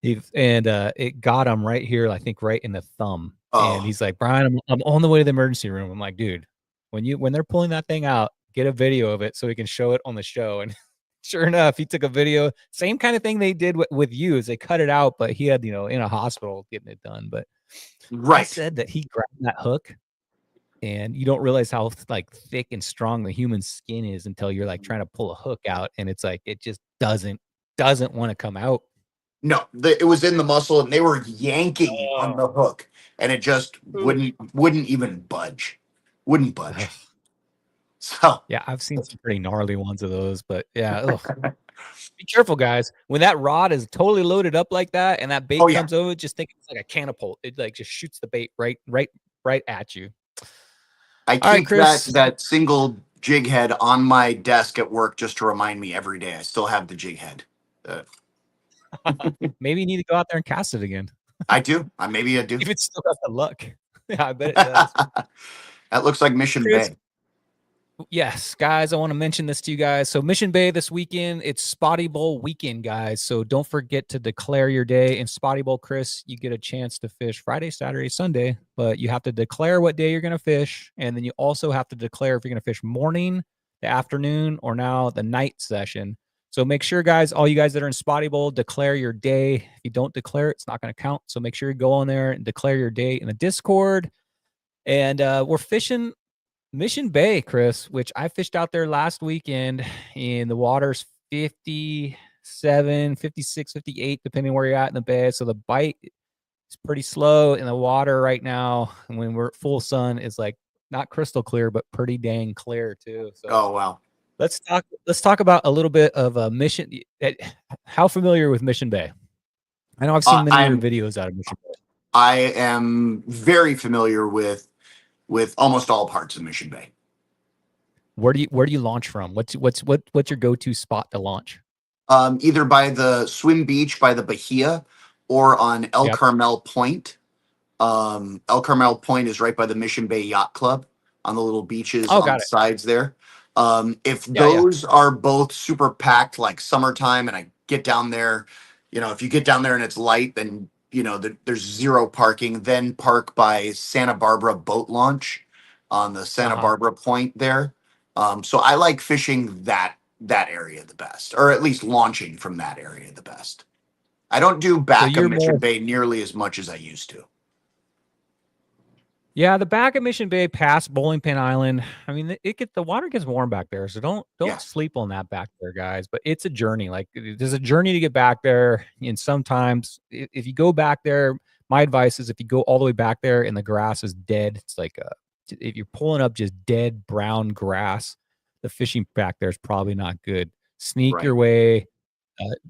It got him right here, I think, right in the thumb. And Oh, he's like, Brian, I'm on the way to the emergency room. I'm like, dude, when they're pulling that thing out, get a video of it so we can show it on the show. And sure enough, he took a video. Same kind of thing they did with you, is they cut it out, but he had in a hospital getting it done. But he right. said that he grabbed that hook and you don't realize how like thick and strong the human skin is until you're like trying to pull a hook out and it's like it just doesn't want to come out. No, it was in the muscle, and they were yanking on Oh. the hook, and it just wouldn't even budge. Wouldn't Ugh. budge. So Yeah, I've seen some pretty gnarly ones of those, but yeah, ugh. Be careful, guys. When that rod is totally loaded up like that and that oh bait yeah, comes over, just think it's like a catapult. It like just shoots the bait right at you. I All right, keep that Chris. that single jig head on my desk at work just to remind me every day. I still have the jig head. Uh, Maybe you need to go out there and cast it again. I do. Maybe I do. If it's still got the luck. Yeah, I bet it does. That looks like Mission Chris, Bay. yes, guys, I want to mention this to you guys. So Mission Bay this weekend, it's Spotty Bowl weekend, guys. So don't forget to declare your day. In Spotty Bowl, Chris, you get a chance to fish Friday, Saturday, Sunday, but you have to declare what day you're going to fish. And then you also have to declare if you're going to fish morning, the afternoon, or now the night session. So make sure, guys, all you guys that are in Spotty Bowl, declare your day. If you don't declare it, it's not going to count. So make sure you go on there and declare your day in the Discord. And we're fishing Mission Bay, Chris, which I fished out there last weekend, and the water's 57, 56, 58, depending where you're at in the bay. So the bite is pretty slow, and the water right now, when we're at full sun, is like not crystal clear, but pretty dang clear too. So Oh wow. let's talk about a little bit of a Mission. How familiar with Mission Bay? I know I've seen many of your I'm videos out of Mission Bay. I am very familiar with almost all parts of Mission Bay. Where do you launch from? What's your go-to spot to launch? Either by the swim beach by the Bahia or on El Yep. Carmel Point. El Carmel Point is right by the Mission Bay Yacht Club on the little beaches Oh, on got the it. sides there. If Yeah. those are both super packed, like summertime, and I get down there, if you get down there and it's light, then there's zero parking. Then park by Santa Barbara Boat Launch on the Santa Uh-huh. Barbara Point there. So I like fishing that area the best, or at least launching from that area the best. I don't do So back of you're Mission more Bay nearly as much as I used to. Yeah, the back of Mission Bay past Bowling Pin Island. I mean, the water gets warm back there, so don't Yeah, sleep on that back there, guys. But it's a journey. Like there's a journey to get back there, and sometimes if you go back there, my advice is if you go all the way back there and the grass is dead, it's like if you're pulling up just dead brown grass, the fishing back there is probably not good. Sneak right. your way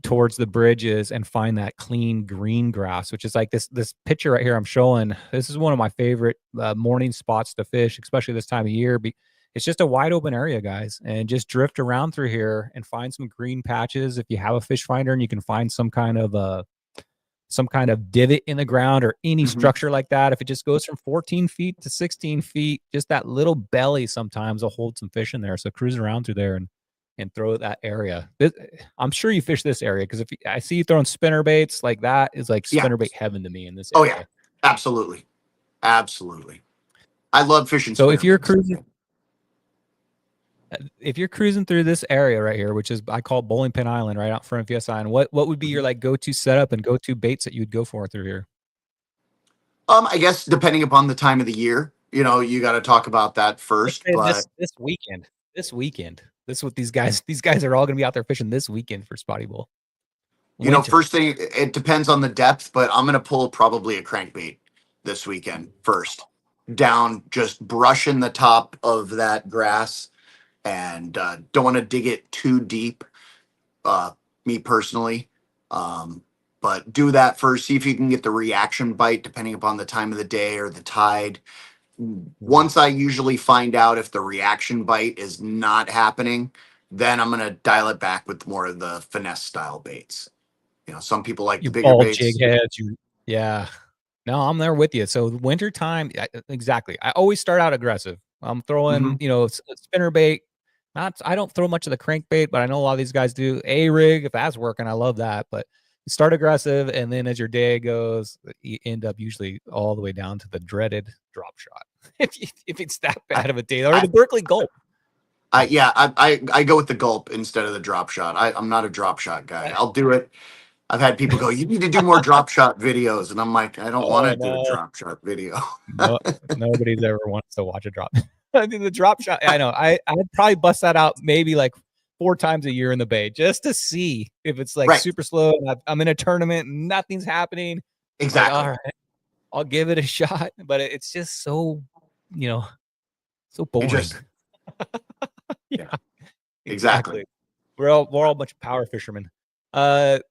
towards the bridges and find that clean green grass, which is like this picture right here I'm showing. This is one of my favorite morning spots to fish, especially this time of year. It's just a wide open area, guys, and just drift around through here and find some green patches. If you have a fish finder and you can find some kind of divot in the ground or any Mhm. structure like that, if it just goes from 14 feet to 16 feet, just that little belly sometimes will hold some fish in there. So cruise around through there and throw that area. I'm sure you fish this area because I see you throwing spinner baits, like that is like Yeah. spinner bait heaven to me in this Oh yeah. area. Absolutely. Absolutely. I love fishing So if spinner you're baits. cruising, If you're cruising through this area right here, which is I call Bowling Pin Island, right out front of Fiesta Island, what would be your like go-to setup and go-to baits that you'd go for through here? I guess depending upon the time of the year, you got to talk about that Let's first. say But this weekend. This weekend. This is what these guys are all going to be out there fishing this weekend for Spotty Bowl. Winter. first thing, it depends on the depth, but I'm gonna pull probably a crankbait this weekend first, down just brushing the top of that grass, and don't want to dig it too deep. Uh, Me personally, but do that first. See if you can get the reaction bite, depending upon the time of the day or the tide. Once I usually find out if the reaction bite is not happening, then I'm gonna dial it back with more of the finesse style baits. Some people like the You bigger ball jig baits. heads. Yeah. No, I'm there with you. So winter time, exactly. I always start out aggressive. I'm Hmm. throwing, spinner bait. I don't throw much of the crankbait, but I know a lot of these guys do. A rig, if that's working, I love that. But you start aggressive, and then as your day goes, you end up usually all the way down to the dreaded drop shot. If it's that I, bad of a day, or I, the Berkeley Gulp. yeah, I go with the gulp instead of the drop shot. I'm not a drop shot guy. I'll do it. I've had people go, "You need to do more drop shot videos," and I'm like, I don't want Oh to do a no. drop shot video. No, nobody's ever wants to watch a drop. I mean, the drop shot. I know. I'd probably bust that out maybe like 4 times a year in the bay just to see if it's like Right. super slow. And I'm in a tournament and nothing's happening. Like, all Exactly. right, I'll give it a shot. But it's just so, you know, so It boring. just, Yeah, yeah, exactly. exactly. We're all a bunch of power fishermen.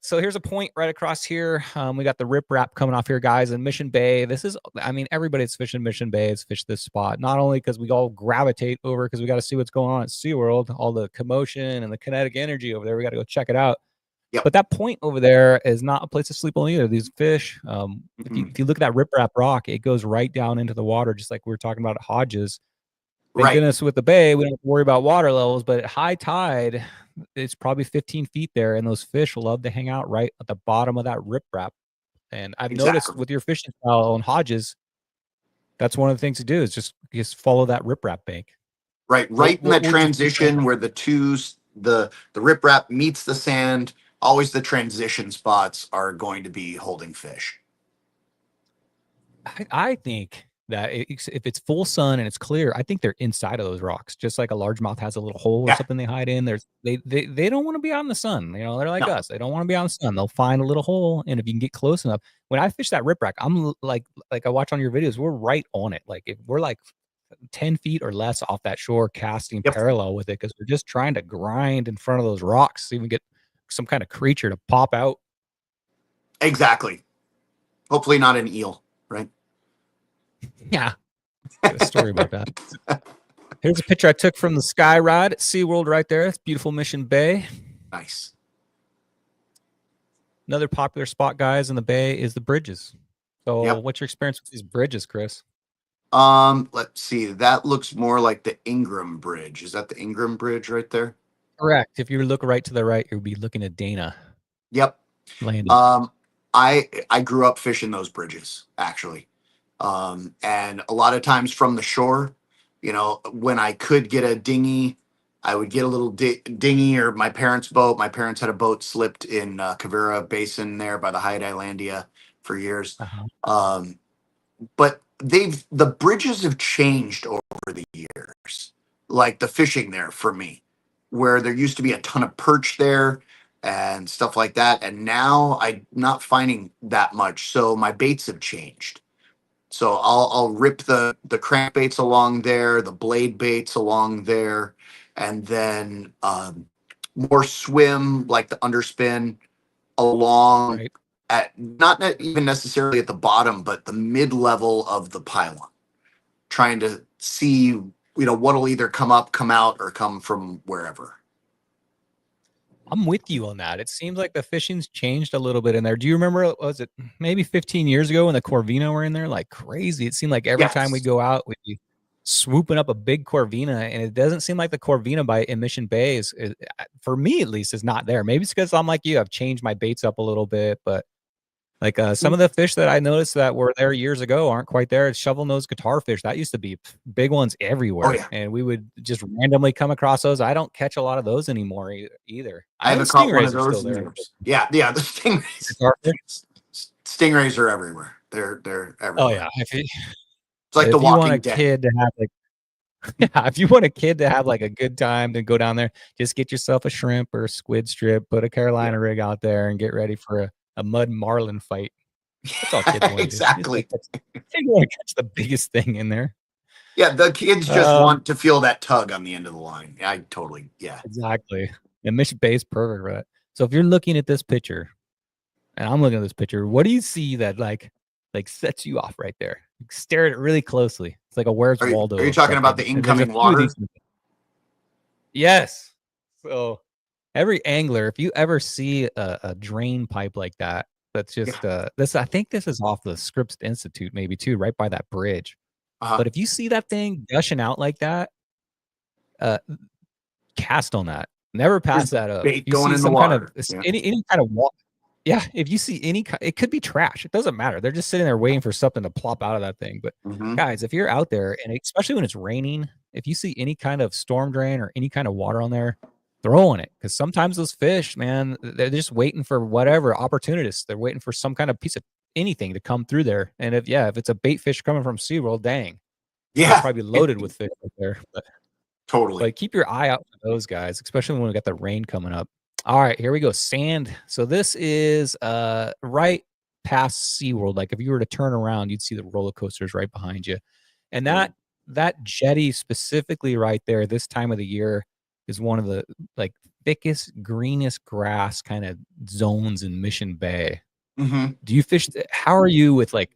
So here's a point right across here. We got the rip wrap coming off here, guys, in Mission Bay. I mean, everybody that's fishing Mission Bay has fished this spot. Not only because we all gravitate over because we got to see what's going on at SeaWorld, all the commotion and the kinetic energy over there. We got to go check it out. Yep. But that point over there is not a place to sleep on either. These fish, if you Mhm. if you look at that rip wrap rock, it goes right down into the water, just like we were talking about at Hodges. Thank Right. goodness with the bay, we don't have to worry about water levels, but at high tide, it's probably 15 feet there, and those fish love to hang out right at the bottom of that riprap. And I've noticed Exactly. with your fishing style on Hodges, that's one of the things to do is just follow that riprap bank. Right. What Right in what that would you think of? transition where the riprap meets the sand. Always the transition spots are going to be holding fish. I think that if it's full sun and it's clear, I think they're inside of those rocks, just like a largemouth has a little hole or Yeah. something they hide in. They don't want to be out in the sun. They're like No. us. They don't want to be out in the sun. They'll find a little hole, and if you can get close enough. When I fish that riprack, like I watch on your videos, we're right on it. Like if we're like 10 feet or less off that shore, casting Yep. parallel with it because we're just trying to grind in front of those rocks, so even get some kind of creature to pop out. Exactly. Hopefully not an eel. Right. Yeah, got a story about that. Here's a picture I took from the sky ride at SeaWorld right there. It's beautiful Mission Bay. Nice. Another popular spot, guys, in the bay is the bridges. So Yep. what's your experience with these bridges, Chris? Let's see. That looks more like the Ingram Bridge. Is that the Ingram Bridge right there? Correct. If you look right to the right, you'll be looking at Dana Yep. Landing. I grew up fishing those bridges actually, and a lot of times from the shore, when I could get a dinghy, I would get a little dinghy or my parents' boat. My parents had a boat slipped in Cavera Basin there by the Hyde Islandia for years. Uh-huh. But the bridges have changed over the years, like the fishing there for me, where there used to be a ton of perch there and stuff like that, and now I'm not finding that much, so my baits have changed. So I'll rip the crankbaits along there, the blade baits along there, and then more swim like the underspin along Right. at not even necessarily at the bottom, but the mid level of the pylon, trying to see, what'll either come up, come out, or come from wherever. I'm with you on that. It seems like the fishing's changed a little bit in there. Do you remember, was it maybe 15 years ago when the Corvina were in there like crazy? It seemed like every time we Yes. go out, we'd be swooping up a big Corvina, and it doesn't seem like the Corvina bite in Mission Bay for me at least, is not there. Maybe it's because I'm like you, I've changed my baits up a little bit, but Like some of the fish that I noticed that were there years ago aren't quite there. It's shovel-nosed guitar fish. That used to be big ones Oh everywhere, yeah, and we would just randomly come across those. I don't catch a lot of those anymore either. I I know the haven't caught one of stingrays are still those in there. years. Yeah, yeah, the stingrays. Guitar fish? Stingrays are everywhere. They're Oh everywhere. yeah. It's like The If you want a Walking Dead. kid to have like yeah, if you want a kid to have like a good time to go down there, just get yourself a shrimp or a squid strip, put a Yeah, Carolina rig out there, and get ready for a mud marlin fight. That's all kids want to do. exactly. They want to catch the biggest thing in there. Yeah, the kids just Um, want to feel that tug on the end of the line. I totally, yeah. exactly. And Mission Bay is perfect for that. So if you're looking at this picture, and I'm looking at this picture, what do you see that like sets you off right there? Stare at it really closely. It's like a Where's Waldo Are you talking effect. about the And there's a incoming few of water? these. Yes. So every angler, if you ever see a drain pipe like that, that's Yeah. just this. I think this is off the Scripps Institute, maybe too, right by that bridge. Uh-huh. But if you see that thing gushing out like that, uh, cast on that. Never pass There's that up. If bait you going see in the some kind of water. Yeah. any kind of yeah, if you see it could be trash. It doesn't matter. They're just sitting there waiting for something to plop out of that thing. But Hmm. guys, if you're out there, and especially when it's raining, if you see any kind of storm drain or any kind of water on there, throw on it, because sometimes those fish, man, they're just waiting for whatever opportunists. They're waiting for some kind of piece of anything to come through there. And if it's a bait fish coming from SeaWorld, dang, they'll Yeah, probably be loaded with fish right there. totally. But keep your eye out for those guys, especially when we got the rain coming up. All right, here we go. Sand. So this is right past SeaWorld. Like if you were to turn around, you'd see the roller coasters right behind you. And that jetty specifically right there, this time of the year, is one of the like thickest, greenest grass kind of zones in Mission Bay. Hmm. Do you fish? How are you with like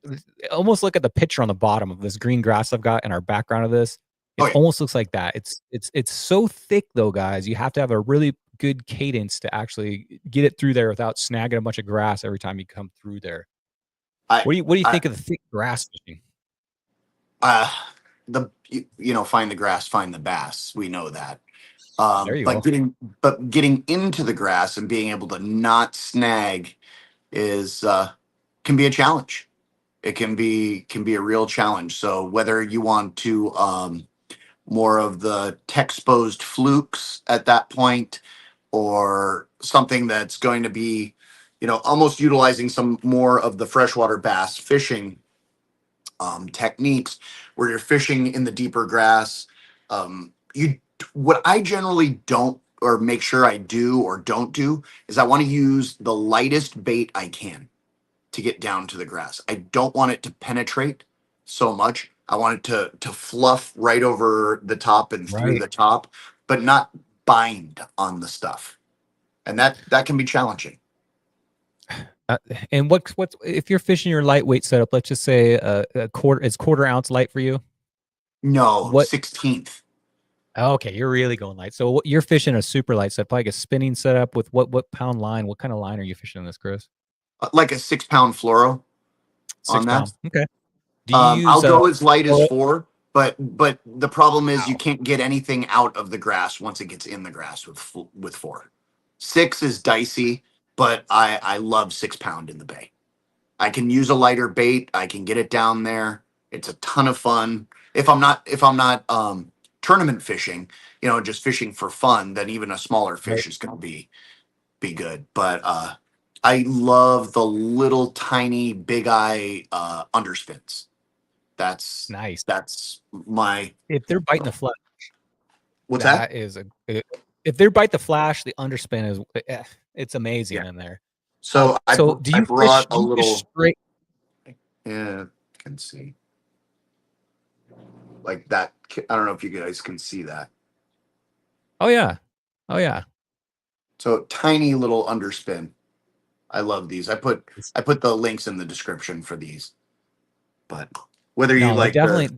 almost look at the picture on the bottom of this green grass I've got in our background of this? Oh It yeah. almost looks like that. It's so thick though, guys. You have to have a really good cadence to actually get it through there without snagging a bunch of grass every time you come through there. I, What do you I, think of the thick grass fishing? uh, find the grass, find the bass. We know that. There you But go. getting into the grass and being able to not snag is can be a challenge. It can be a real challenge. So whether you want to more of the exposed flukes at that point, or something that's going to be, almost utilizing some more of the freshwater bass fishing techniques, where you're fishing in the deeper grass. You What I generally don't, or make sure I do or don't do, is I want to use the lightest bait I can to get down to the grass. I don't want it to penetrate so much. I want it to fluff right over the top and through Right. the top, but not bind on the stuff. And that can be challenging. Uh, and what's if you're fishing your lightweight setup? Let's just say a quarter is quarter ounce light for you. No, What 16th. Oh, okay, you're really going light. So you're fishing a super light set, probably like a spinning setup with what pound line? What kind of line are you fishing in this, Chris? Like a 6 pound fluoro Six on that. pound. Okay. Do you I'll use go as light as oh, 4, but the problem is you wow, can't get anything out of the grass once it gets in the grass with 4. 6 is dicey, but I love 6 pound in the bay. I can use a lighter bait. I can get it down there. It's a ton of fun. If I'm not tournament fishing, just fishing for fun, then even a smaller right? fish is going to be good. But I love the little tiny big eye underspins. That's Nice. that's my If they're biting the flash, what's that? that is if they bite the flash, the underspin is it's amazing Yeah. in there. So So I brought a do you fish little. straight? Yeah, can see like that. I don't know if you guys can see that. Oh yeah. Oh yeah. So tiny little underspin. I love these. I put the links in the description for these. But whether you No, like the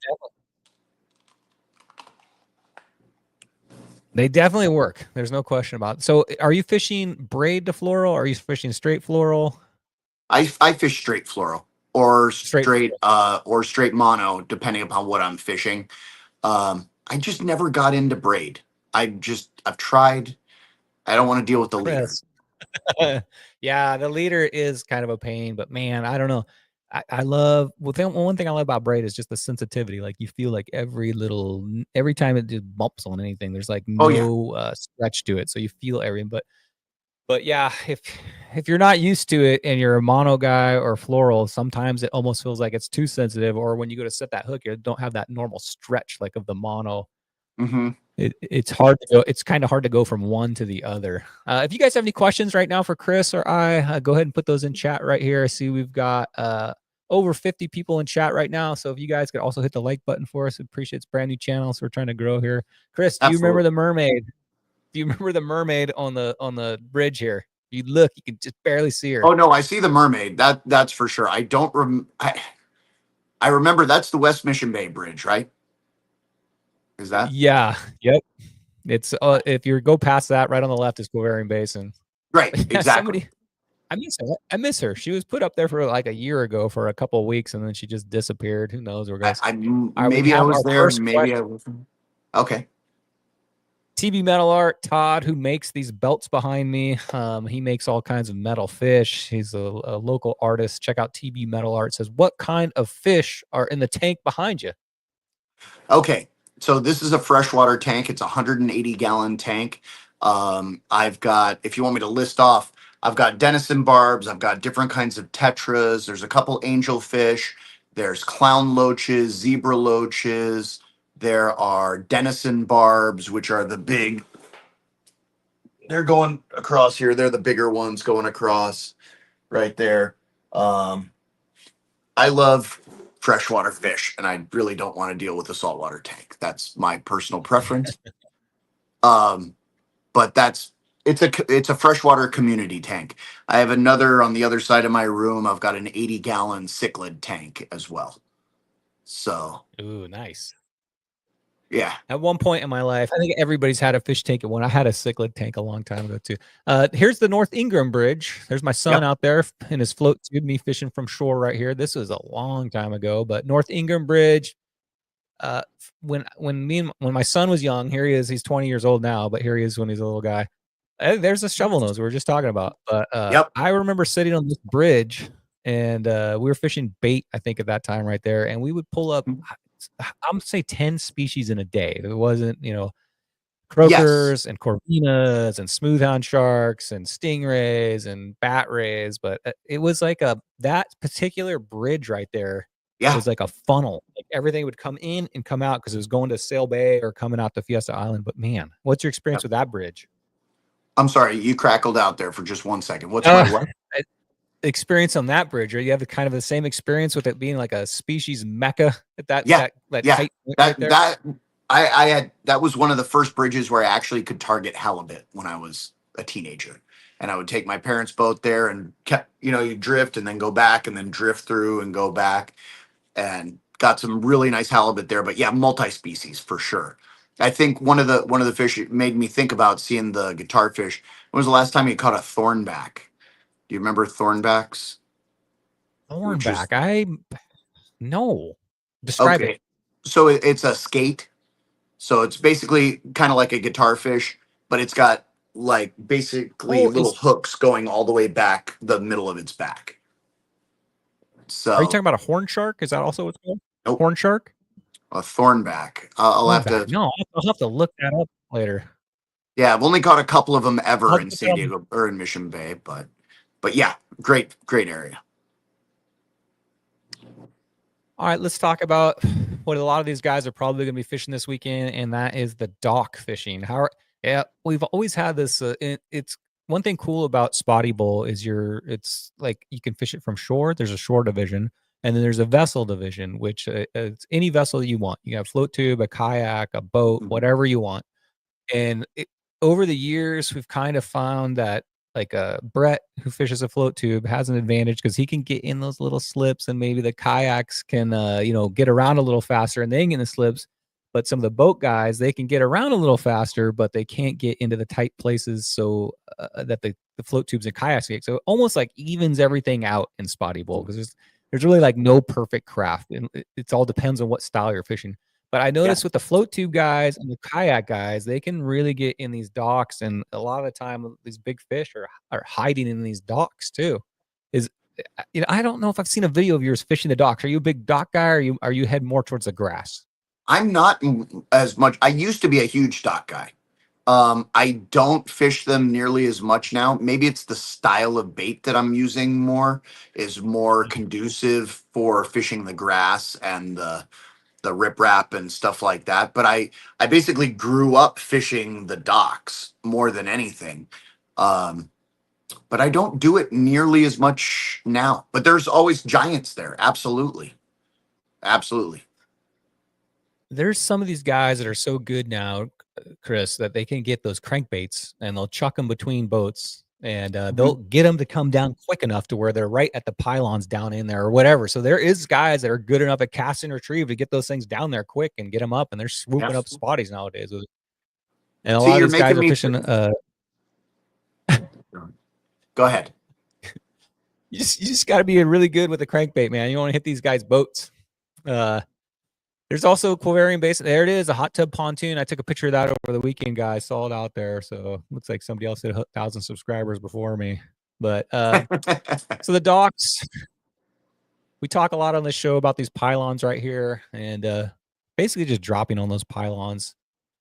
they definitely work. There's no question about it. So are you fishing braid to floral? Or are you fishing straight floral? I fish straight fluoro or Straight. straight mono, depending upon what I'm fishing. I just never got into braid. I've tried. I don't want to deal with the leader. Chris. Yeah, the leader is kind of a pain, but man, I don't know. I love one thing I love about braid is just the sensitivity. Like you feel like every time it just bumps on anything, there's like Oh yeah. no stretch to it, so you feel everything. But yeah, if you're not used to it and you're a mono guy or floral, sometimes it almost feels like it's too sensitive. Or when you go to set that hook, you don't have that normal stretch like of the mono. Hmm. It's hard to go. It's kind of hard to go from one to the other. If you guys have any questions right now for Chris or go ahead and put those in chat right here. I see we've got over 50 people in chat right now. So if you guys could also hit the like button for us, we appreciate it's a brand new channel. So we're trying to grow here. Chris, do you remember Absolutely. the mermaid? Do you remember the mermaid on the bridge here? You look, you can just barely see her. Oh no, I see the mermaid. That's for sure. I don't I remember that's the West Mission Bay Bridge, right? Is that Yeah. Yep. It's if you go past that, right on the left is Covarian Basin. right? Yeah, Exactly. somebody I miss her. I miss her. She was put up there for like a year ago for a couple of weeks, and then she just disappeared. Who knows where it goes? All right, we Maybe I have was our there. first Maybe I question. was. Okay. TB Metal Art, Todd, who makes these belts behind me. He makes all kinds of metal fish. He's a local artist. Check out TB Metal Art. Says, what kind of fish are in the tank behind you? Okay. So this is a freshwater tank. It's a 180-gallon tank. I've got, if you want me to list off, I've got denison barbs. I've got different kinds of tetras. There's a couple angelfish. There's clown loaches, zebra loaches. There are denison barbs, which are the big. They're going across here. They're the bigger ones going across right there. Um, I love freshwater fish, and I really don't want to deal with a saltwater tank. That's my personal preference. Um, but it's a freshwater community tank. I have another on the other side of my room. I've got an 80-gallon cichlid tank as well. So Ooh, nice. yeah, At one point in my life, I think everybody's had a fish tank at one. I had a cichlid tank a long time ago too. Here's the North Ingram Bridge. There's my son yep. out there in his float tube, me fishing from shore right here. This was a long time ago, but North Ingram Bridge. When my son was young, here he is. He's 20 years old now, but here he is when he's a little guy. There's a shovel nose we were just talking about. But Yep. I remember sitting on this bridge and we were fishing bait, I think, at that time right there. And we would pull up, I'm gonna say 10 species in a day. It wasn't, Yes. croakers and corvinas and smoothhound sharks and stingrays and bat rays. But it was like that particular bridge right there Yeah. was like a funnel. Like everything would come in and come out because it was going to Sail Bay or coming out to Fiesta Island. But man, what's your experience Yep. with that bridge? I'm sorry, you crackled out there for just 1 second. What's my Uh, what? Experience on that bridge, or you have the kind of the same experience with it being like a species mecca at that Yeah. that that Yeah. tight point right That there. that I had that was one of the first bridges where I actually could target halibut when I was a teenager. And I would take my parents' boat there and kept, you drift and then go back and then drift through and go back and got some really nice halibut there. But yeah, multi-species for sure. I think one of the fish it made me think about seeing the guitar fish. When was the last time you caught a thornback? Do you remember thornbacks? Which is Hornback, I no. Describe it. okay. So it's a skate. So it's basically kind of like a guitar fish, but it's got like basically Oh, little hooks going all the way back the middle of its back. are you So talking about a horn shark? Is that also what's called? nope, Horn shark? a thornback. I'll have Hornback. to. No, I'll have to look that up later. Yeah, I've only caught a couple of them I'll ever have to in put that San on. Diego or in Mission Bay, but yeah, great area. All right, let's talk about what a lot of these guys are probably going to be fishing this weekend, and that is the dock fishing. Yeah, we've always had this. It's one thing cool about Spotty Bowl is it's like you can fish it from shore. There's a shore division, and then there's a vessel division, which it's any vessel you want. You have float tube, a kayak, a boat, Mhm. whatever you want. And over the years, we've kind of found that like Brett, who fishes a float tube, has an advantage because he can get in those little slips, and maybe the kayaks can, get around a little faster and they can get in the slips. But some of the boat guys, they can get around a little faster, but they can't get into the tight places so that the float tubes and kayaks get. So it almost like evens everything out in Spotty Bowl because there's really like no perfect craft, and it's all depends on what style you're fishing. But I noticed with the float tube guys and the kayak guys, they can really get in these docks, and a lot of the time these big fish are hiding in these docks too. Is I don't know if I've seen a video of yours fishing the docks. Are you a big dock guy, or are you head more towards the grass? I'm not as much. I used to be a huge dock guy. I don't fish them nearly as much now. Maybe it's the style of bait that I'm using more is more conducive for fishing the grass and the riprap and stuff like that. But I basically grew up fishing the docks more than anything. Um, but I don't do it nearly as much now. But there's always giants there. Absolutely. Absolutely. There's some of these guys that are so good now, Chris, that they can get those crankbaits and they'll chuck them between boats, and they'll get them to come down quick enough to where they're right at the pylons down in there or whatever. So there is guys that are good enough at cast and retrieve to get those things down there quick and get them up, and they're swooping up spotties nowadays. And a See, lot of you're these guys making are me. fishing. Go ahead. You just got to be really good with the crankbait, man. You want to hit these guys' boats. There's also Quivarium Basin. There it is, a hot tub pontoon. I took a picture of that over the weekend, guys. Saw it out there. So looks like somebody else hit 1,000 subscribers before me. But so the docks, we talk a lot on this show about these pylons right here, and basically just dropping on those pylons.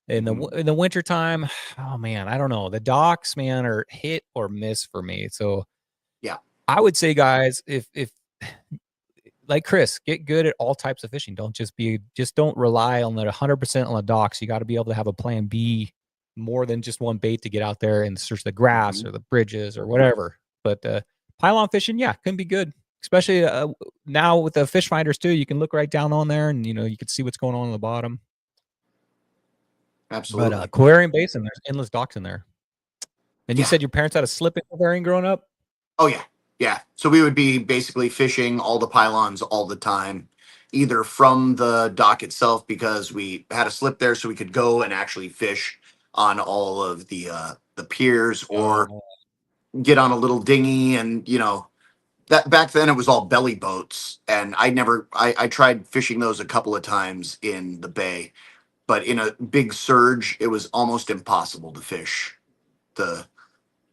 In the wintertime, oh man, I don't know. The docks, man, are hit or miss for me. So yeah, I would say, guys, if like Chris, get good at all types of fishing. Just don't rely on that 100% on the docks. You got to be able to have a plan B, more than just one bait to get out there and search the grass or the bridges or whatever. But pylon fishing, yeah, can be good, especially now with the fish finders too. You can look right down on there, and you can see what's going on the bottom. absolutely. But Aquarium Basin, there's endless docks in there. And you said your parents had a slip in Aquarium growing up? Oh yeah. Yeah. So we would be basically fishing all the pylons all the time, either from the dock itself because we had a slip there so we could go and actually fish on all of the piers, or get on a little dinghy. And that back then it was all belly boats, and I tried fishing those a couple of times in the bay, but in a big surge it was almost impossible to fish the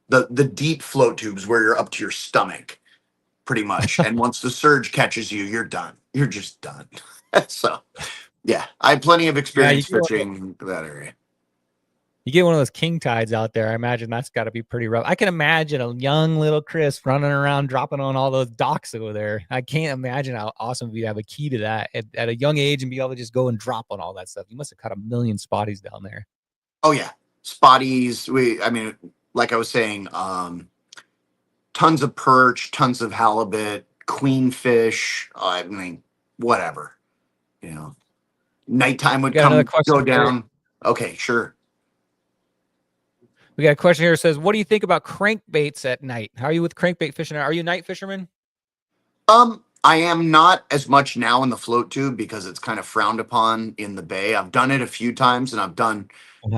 the deep float tubes where you're up to your stomach pretty much. And once the surge catches you, you're done. You're just done. So yeah, I have plenty of experience fishing that area. You get one of those king tides out there, I imagine that's got to be pretty rough. I can imagine a young little Chris running around dropping on all those docks over there. I can't imagine how awesome if you have a key to that at a young age and be able to just go and drop on all that stuff. You must have caught a million spotties down there. Oh yeah, spotties. Like I was saying, tons of perch, tons of halibut, queenfish. I mean, whatever. Nighttime would come go down. Okay, sure. We got a question here that says, what do you think about crankbaits at night? How are you with crankbait fishing? Are you a night fisherman? I am not as much now in the float tube because it's kind of frowned upon in the bay. I've done it a few times and I've done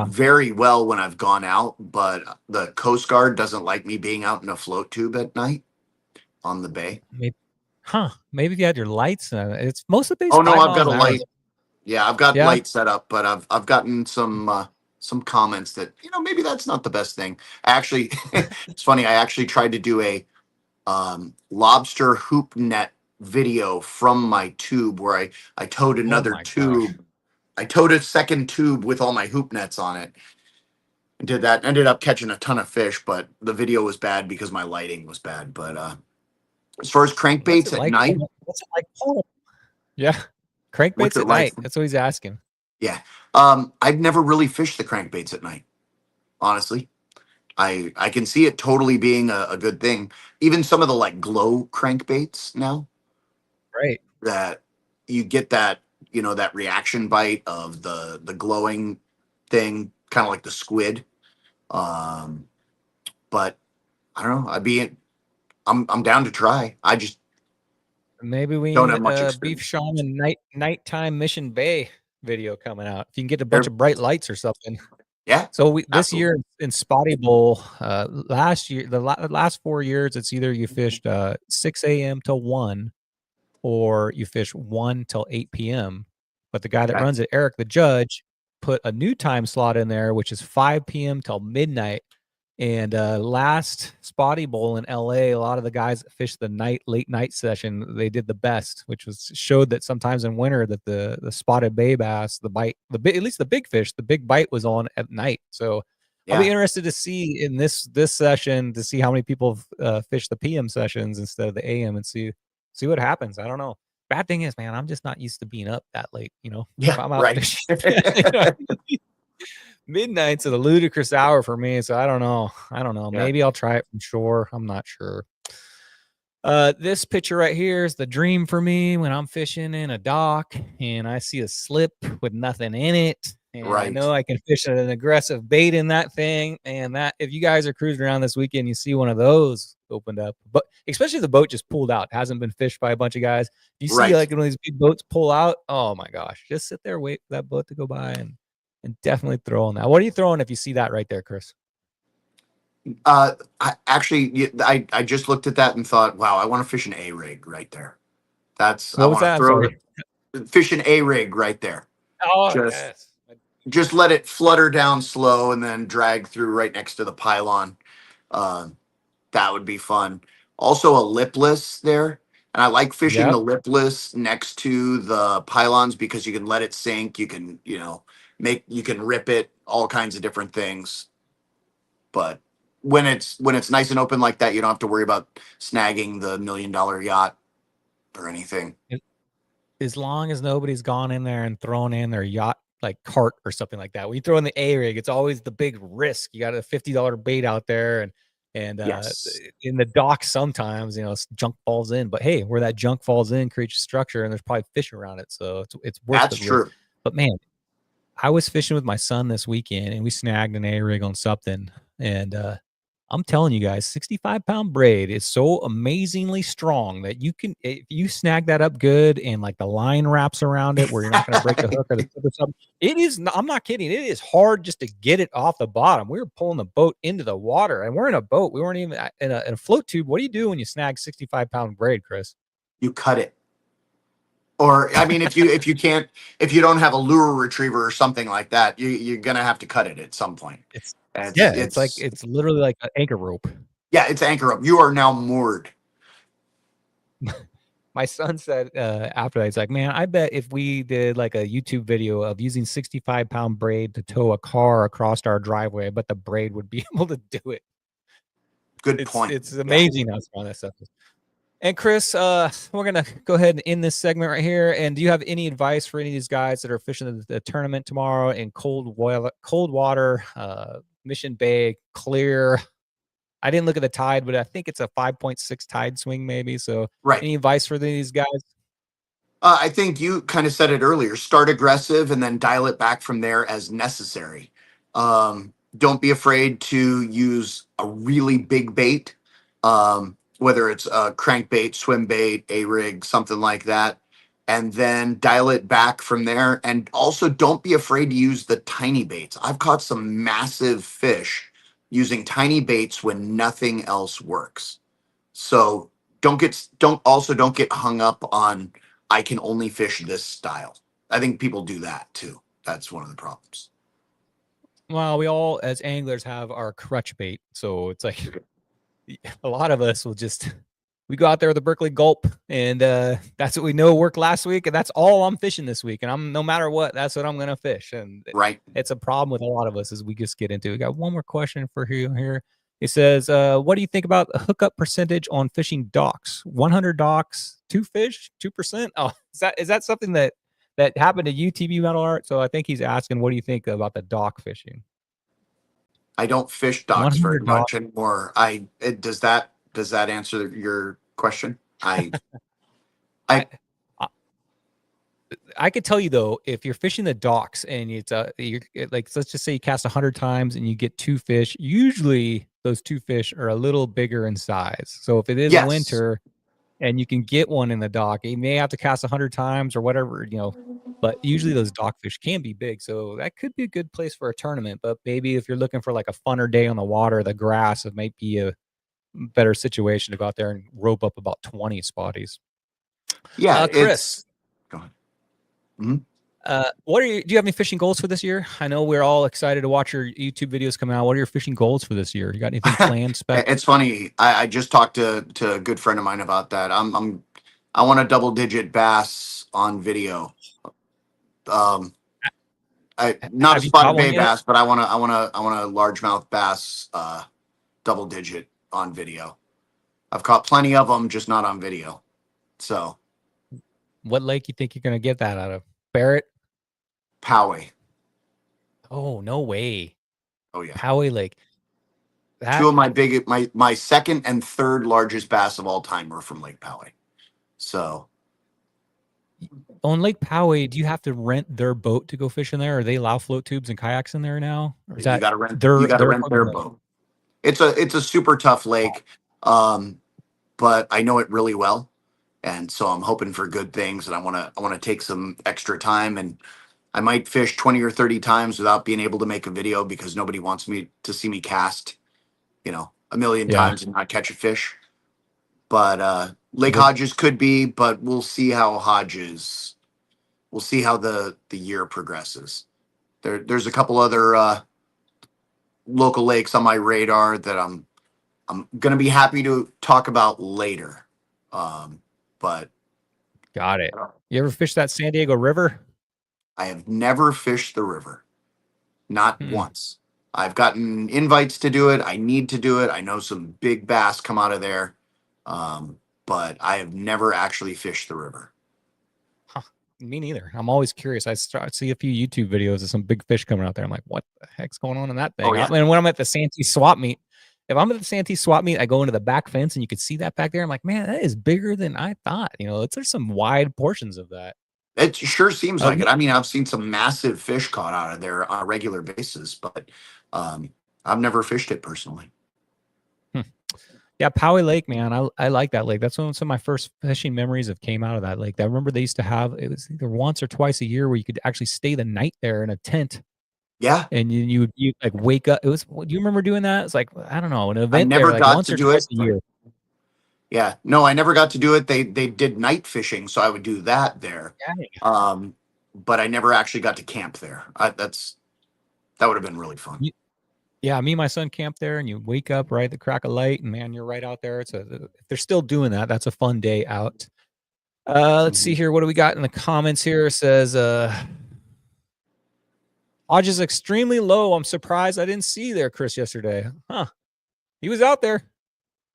very well when I've gone out, but the Coast Guard doesn't like me being out in a float tube at night on the bay. Maybe if you had your lights. It's most of the bays. Oh no, I've got a light. Yeah, I've got light set up, but I've gotten some comments that maybe that's not the best thing. Actually, it's funny. I actually tried to do a lobster hoop net video from my tube where I towed another tube. Gosh. I towed a second tube with all my hoop nets on it and did that. Ended up catching a ton of fish, but the video was bad because my lighting was bad. But as far as crankbaits at night, what's it like? Yeah, crankbaits at night. That's what he's asking. Yeah, I've never really fished the crankbaits at night, honestly. I can see it totally being a good thing. Even some of the glow crankbaits now. Right. That you get that, that reaction bite of the glowing thing, kind of like the squid. But I don't know. I'm down to try. I just maybe we don't need have much a Beef Shaman nighttime Mission Bay video coming out. If you can get a bunch of bright lights or something. Yeah. So this year in Spotty Bowl, last year, the last 4 years, it's either you fished 6 a.m. till 1, or you fish 1 till 8 p.m. But the guy that Okay. runs it, Eric, the judge, put a new time slot in there, which is 5 p.m. till midnight. And last Spotty Bowl in LA, a lot of the guys that fished the late night session, they did the best, which was showed that sometimes in winter that the spotted bay bass, at least the big fish, the big bite was on at night. So I'll be Yeah. interested to see in this session to see how many people fish the PM sessions instead of the AM and see what happens. I don't know. Bad thing is, man, I'm just not used to being up that late. If Yeah. I'm out Right. fishing, midnight's at a ludicrous hour for me, so I don't know. Yeah. Maybe I'll try it from shore. I'm not sure. This picture right here is the dream for me when I'm fishing in a dock and I see a slip with nothing in it. And I Right. know I can fish an aggressive bait in that thing. And that if you guys are cruising around this weekend, you see one of those opened up, but especially if the boat just pulled out, hasn't been fished by a bunch of guys. You see Right. like one of these big boats pull out. Oh my gosh, just sit there, wait for that boat to go by and definitely throw on that. What are you throwing if you see that right there, Chris? I just looked at that and thought, wow, I want to fish an A rig right there. I What was want that? to I'm throw sorry. fish an A rig right there. Oh, Just yes. just let it flutter down slow and then drag through right next to the pylon. Uh, that would be fun. Also a lipless there. And I like fishing the Yep. lipless next to the pylons because you can let it sink. You can, you can rip it, all kinds of different things. But when it's nice and open like that, you don't have to worry about snagging the $1 million yacht or anything. As long as nobody's gone in there and thrown in their yacht like cart or something like that. When you throw in the A rig, it's always the big risk. You got a $50 bait out there, and Yes, in the dock sometimes junk falls in. But hey, where that junk falls in creates a structure, and there's probably fish around it, so it's worth that's the risk. true. But man, I was fishing with my son this weekend, and we snagged an A rig on something, and I'm telling you guys, 65-pound braid is so amazingly strong that you can, if you snag that up good and like the line wraps around it where you're not going to break the hook or the tip or something, it is, I'm not kidding. It is hard just to get it off the bottom. We were pulling the boat into the water and we're in a boat. We weren't even in a float tube. What do you do when you snag 65-pound braid, Chris? You cut it. Or I mean, if you don't have a lure retriever or something like that, you're gonna have to cut it at some point. It's, It's yeah, it's like, it's it's literally like an anchor rope. yeah, it's anchor up. You are now moored. My son said after that, he's like, man, I bet if we did like a YouTube video of using 65-pound braid to tow a car across our driveway, but the braid would be able to do it. Good It's point. it's Yeah. amazing how strong that stuff is. And Chris, we're gonna go ahead and end this segment right here. And do you have any advice for any of these guys that are fishing the tournament tomorrow in cold water, Mission Bay, clear? I didn't look at the tide, but I think it's a 5.6 tide swing, maybe. So, Right. any advice for these guys? I think you kind of said it earlier. Start aggressive and then dial it back from there as necessary. Don't be afraid to use a really big bait, whether it's a crankbait, swim bait, a rig, something like that, and then dial it back from there. And also, don't be afraid to use the tiny baits. I've caught some massive fish using tiny baits when nothing else works. So don't get hung up on I can only fish this style. I think people do that too. That's one of the problems. Well, we all as anglers have our crutch bait, so it's like a lot of us will just we go out there with a Berkeley gulp, and that's what we know worked last week, and that's all I'm fishing this week. And I'm no matter what, that's what I'm gonna fish. And Right. it's a problem with a lot of us as we just get into it. We got one more question for you here. It says, what do you think about the hookup percentage on fishing docks? 100 docks, 2 fish, 2%. Oh, is that something that happened to UTV Metal Art? So I think he's asking, what do you think about the dock fishing? I don't fish docks very 100 much anymore. Does that answer your question? I, I I could tell you though, if you're fishing the docks and it's like let's just say you cast 100 times and you get 2 fish, usually those 2 fish are a little bigger in size. So if it is yes. winter and you can get one in the dock, you may have to cast 100 times or whatever, but usually those dock fish can be big. So that could be a good place for a tournament. But maybe if you're looking for like a funner day on the water, the grass, it might be a better situation to go out there and rope up about 20 spotties. Yeah, Chris, it's go ahead. Mhm. What are do you have any fishing goals for this year? I know we're all excited to watch your YouTube videos come out. What are your fishing goals for this year? You got anything planned? It's funny. I just talked to a good friend of mine about that. I want a double digit bass on video. Um, not a Have you caught spotted one bay yet? bass, but I want a largemouth bass, double digit on video. I've caught plenty of them, just not on video. So What lake you think you're gonna get that out of? Barrett? Poway. Oh, no way. Oh yeah. Poway Lake. Two of my second and third largest bass of all time are from Lake Poway. So On Lake Poway, do you have to rent their boat to go fish in there? Or they allow float tubes and kayaks in there now? Or is you that gotta rent their their boat. It's a super tough lake. But I know it really well. And so I'm hoping for good things, and I wanna take some extra time, and I might fish 20 or 30 times without being able to make a video because nobody wants me to see me cast, a million Yeah. times and not catch a fish. But Lake What- Hodges could be, but we'll see how the year progresses. There's a couple other local lakes on my radar that I'm gonna be happy to talk about later. But Got it. You ever fish that San Diego River? I have never fished the river, not Hmm. once. I've gotten invites to do it. I need to do it. I know some big bass come out of there, but I have never actually fished the river. Me neither. I'm always curious. I see a few YouTube videos of some big fish coming out there. I'm like, what the heck's going on in that thing? Oh, yeah. And when I'm at the Santee swap meet, if I'm at the Santee swap meet, I go into the back fence and you can see that back there. I'm like, man, that is bigger than I thought. There's some wide portions of that. It sure seems like Um, it. I mean, I've seen some massive fish caught out of there on a regular basis, but I've never fished it personally. Yeah, Poway Lake, man. I like that lake. That's some of my first fishing memories came out of that lake. I remember they used to have, it was either once or twice a year where you could actually stay the night there in a tent. Yeah. And you would like wake up. Do you remember doing that? It's like, I don't know, an event never there like got once to or do twice it, a year. Yeah, no, I never got to do it. They did night fishing, so I would do that there. But I never actually got to camp there. That would have been really fun. Yeah, me and my son camped there, and you wake up right at the crack of light, and man, you're right out there. If they're still doing that, that's a fun day out. Let's see here. What do we got in the comments here? It says Hodges is extremely low. I'm surprised I didn't see there, Chris, yesterday. Huh. He was out there.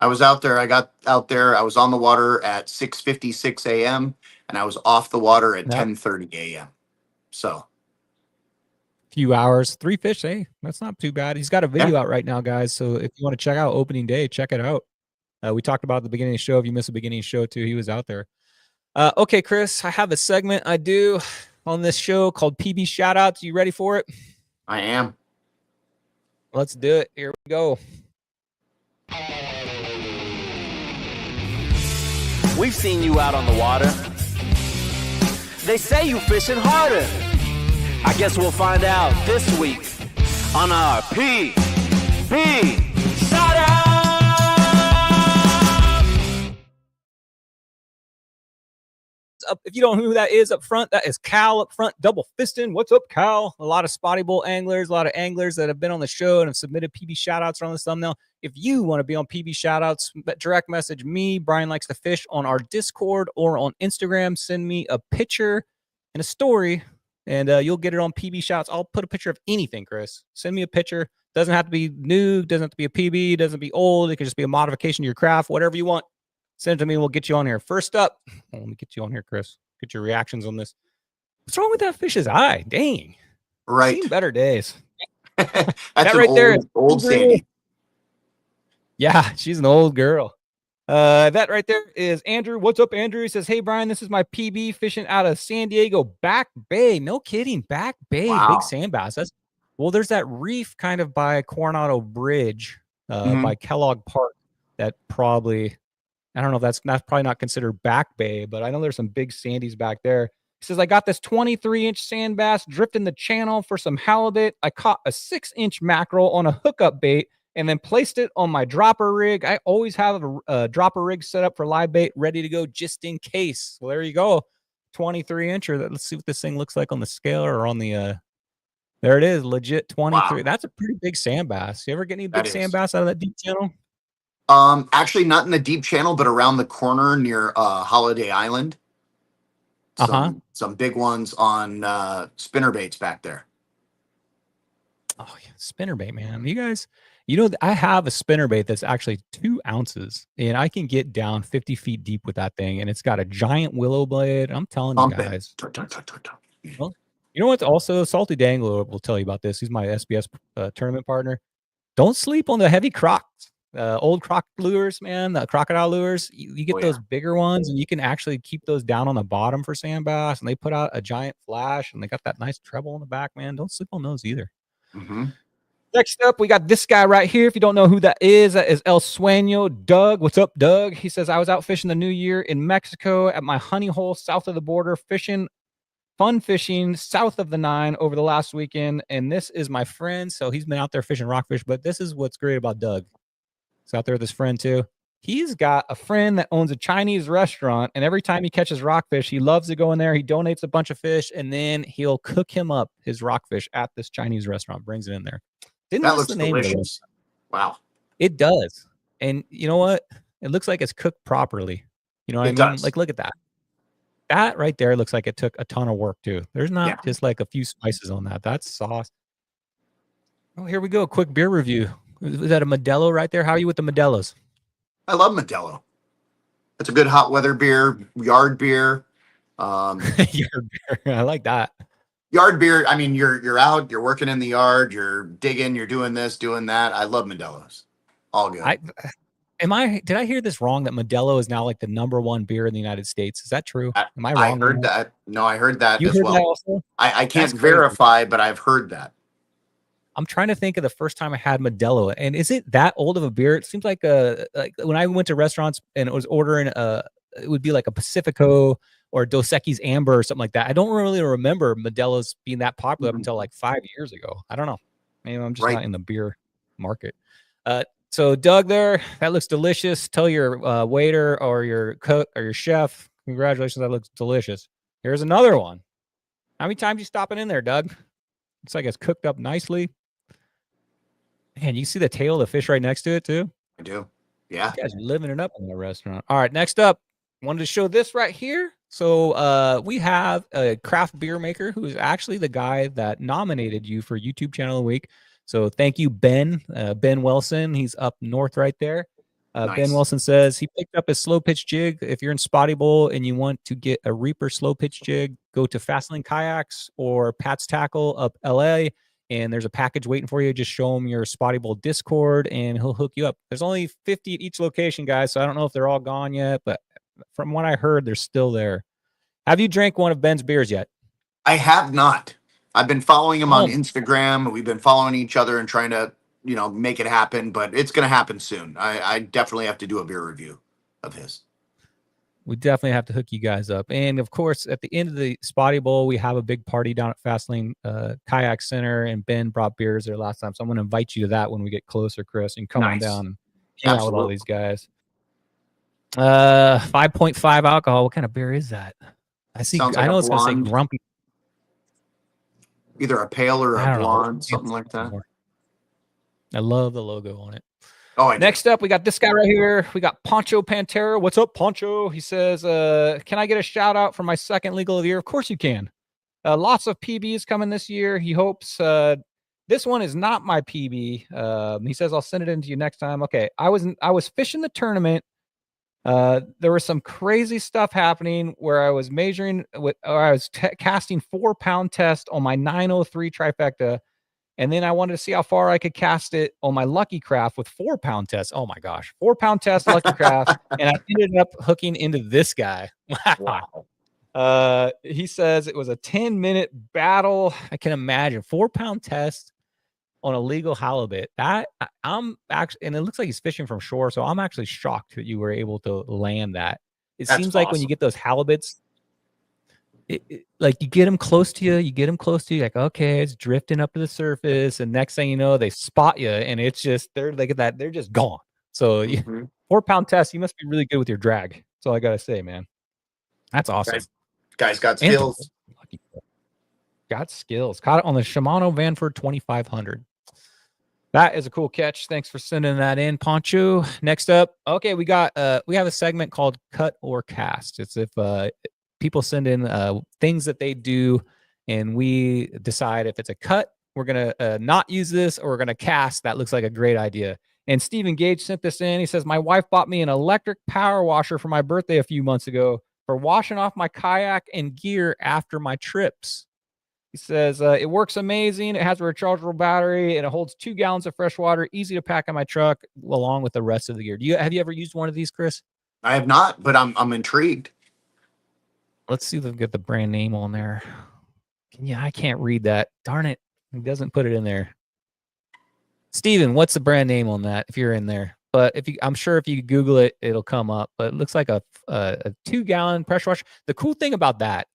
I was out there. I got out there. I was on the water at 6:56 a.m. and I was off the water at 10:30 a.m. So few hours, 3 fish. Hey, that's not too bad. He's got a video out right now, guys. So if you want to check out opening day, check it out. We talked about the beginning of the show. If you missed the beginning of the show too, he was out there. Okay, Chris, I have a segment I do on this show called PB Shoutouts. You ready for it? I am. Let's do it. Here we go. We've seen you out on the water. They say you fishing harder. I guess we'll find out this week on our PB Shoutout! If you don't know who that is up front, that is Cal up front, double fisting. What's up, Cal? A lot of Spotty Bowl anglers, a lot of anglers that have been on the show and have submitted PB Shoutouts on this thumbnail. If you want to be on PB Shoutouts, direct message me, Brian Likes to Fish, on our Discord or on Instagram. Send me a picture and a story, and you'll get it on PB Shoutouts. I'll put a picture of anything, Chris. Send me a picture. Doesn't have to be new. Doesn't have to be a PB. Doesn't have to be old. It could just be a modification to your craft. Whatever you want, send it to me and we'll get you on here. First up, let me get you on here, Chris. Get your reactions on this. What's wrong with that fish's eye? Dang. Right. Seen better days. That's that right there is old Sandy. Yeah, she's an old girl. That right there is Andrew. What's up, Andrew? He says, hey, Brian, this is my PB fishing out of San Diego Back Bay. No kidding. Back Bay. Wow. Big sand bass. Well, there's that reef kind of by Coronado Bridge, by Kellogg Park, that probably, I don't know if that's probably not considered Back Bay, but I know there's some big sandies back there. He says, I got this 23-inch sand bass drifting the channel for some halibut. I caught a 6-inch mackerel on a hookup bait and then placed it on my dropper rig. I always have a dropper rig set up for live bait ready to go just in case. Well, there you go. 23 incher. Let's see what this thing looks like on the scale or on the there it is, legit 23. Wow. That's a pretty big sand bass. You ever get any big That sand is. bass out of that deep channel? Actually not in the deep channel, but around the corner near Holiday Island. Some big ones on spinnerbaits back there. Oh yeah, spinnerbait, man. You guys, I have a spinnerbait that's actually 2 ounces, and I can get down 50 feet deep with that thing, and it's got a giant willow blade. I'm telling you guys. Well, you know what? Also, Salty Dangler will tell you about this. He's my SBS tournament partner. Don't sleep on the heavy crocs. Old croc lures, man, the crocodile lures. You get those bigger ones, and you can actually keep those down on the bottom for sand bass, and they put out a giant flash, and they got that nice treble in the back, man. Don't sleep on those either. Next up, we got this guy right here. If you don't know who that is El Sueño, Doug. What's up, Doug? He says, I was out fishing the new year in Mexico at my honey hole south of the border, fun fishing south of the 9 over the last weekend. And this is my friend. So he's been out there fishing rockfish, but this is what's great about Doug. He's out there with his friend too. He's got a friend that owns a Chinese restaurant, and every time he catches rockfish, he loves to go in there. He donates a bunch of fish, and then he'll cook him up his rockfish at this Chinese restaurant, brings it in there. That looks delicious. Wow. It does. And you know what? It looks like it's cooked properly. You know what I mean? Does. Like, look at that. That right there looks like it took a ton of work too. There's not just like a few spices on that. That's sauce. Oh, here we go. Quick beer review. Is that a Modelo right there? How are you with the Modelos? I love Modelo. It's a good hot weather beer, yard beer. Yard beer. I like that. Yard beer. I mean, you're out, you're working in the yard, you're digging, you're doing this, doing that. I love Modelos. All good. Did I hear this wrong that Modelo is now like the #1 beer in the United States? Is that true? Am I wrong? I heard that. No, I heard that you as heard well. That also? I can't verify, but I've heard that. I'm trying to think of the first time I had Modelo, and is it that old of a beer? It seems like when I went to restaurants and it was ordering it would be like a Pacifico or Dos Equis Amber or something like that. I don't really remember Modelo's being that popular up until like 5 years ago. I don't know. Maybe I'm just not in the beer market. So Doug, that looks delicious. Tell your waiter or your cook or your chef, congratulations, that looks delicious. Here's another one. How many times you stopping in there, Doug? Looks like it's cooked up nicely. Man, you see the tail of the fish right next to it too? I do. Yeah. You guys are living it up in the restaurant. All right, next up, wanted to show this right here. So we have a craft beer maker who is actually the guy that nominated you for YouTube Channel of the Week. So thank you, Ben. Ben Wilson. He's up north right there. Nice. Ben Wilson says he picked up a slow pitch jig. If you're in Spotty Bowl and you want to get a Reaper slow pitch jig, go to Fastlane Kayaks or Pat's Tackle up LA. And there's a package waiting for you. Just show him your Spotty Bowl Discord and he'll hook you up. There's only 50 at each location, guys. So I don't know if they're all gone yet, but from what I heard, they're still there. Have you drank one of Ben's beers yet? I have not. I've been following him on Instagram. We've been following each other and trying to, make it happen, but it's going to happen soon. I definitely have to do a beer review of his. We definitely have to hook you guys up. And of course, at the end of the Spotty Bowl, we have a big party down at Fastlane Kayak Center, and Ben brought beers there last time. So I'm going to invite you to that when we get closer, Chris, and come on down and hang out with all these guys. 5.5 alcohol. What kind of beer is that? I know it's going to say Grumpy. Either a pale or a blonde, something like that. I love the logo on it. Next up, we got this guy right here. We got Poncho Pantera. What's up, Poncho? He says, can I get a shout out for my second legal of the year? Of course you can. Lots of PBs coming this year. He hopes this one is not my PB. He says, I'll send it in to you next time. Okay. I was fishing the tournament. There was some crazy stuff happening where I was casting 4-pound test on my 903 trifecta. And then I wanted to see how far I could cast it on my Lucky Craft with 4-pound test. Oh my gosh, 4-pound test Lucky Craft. And I ended up hooking into this guy. Wow. He says it was a 10-minute battle. I can imagine 4-pound test on a legal halibut. I'm actually, and it looks like he's fishing from shore. So I'm actually shocked that you were able to land that. That's seems like when you get those halibuts, like you get them close to you, like, okay, it's drifting up to the surface. And next thing you know, they spot you and it's just, they're just gone. So 4-pound test, you must be really good with your drag. That's all I got to say, man. That's awesome. Guy's got And skills. got skills. Caught it on the Shimano Vanford 2500. That is a cool catch. Thanks for sending that in, Poncho. Next up, okay, we have a segment called Cut or Cast. It's if people send in things that they do, and we decide if it's a cut, we're gonna not use this, or we're gonna cast. That looks like a great idea. And Stephen Gage sent this in. He says, my wife bought me an electric power washer for my birthday a few months ago for washing off my kayak and gear after my trips. He says, it works amazing. It has a rechargeable battery, and it holds 2 gallons of fresh water, easy to pack in my truck, along with the rest of the gear. Have you ever used one of these, Chris? I have not, but I'm intrigued. Let's see if we can get the brand name on there. Yeah, I can't read that. Darn it. It doesn't put it in there. Steven, what's the brand name on that if you're in there? But I'm sure if you Google it, it'll come up. But it looks like a 2-gallon pressure washer. The cool thing about that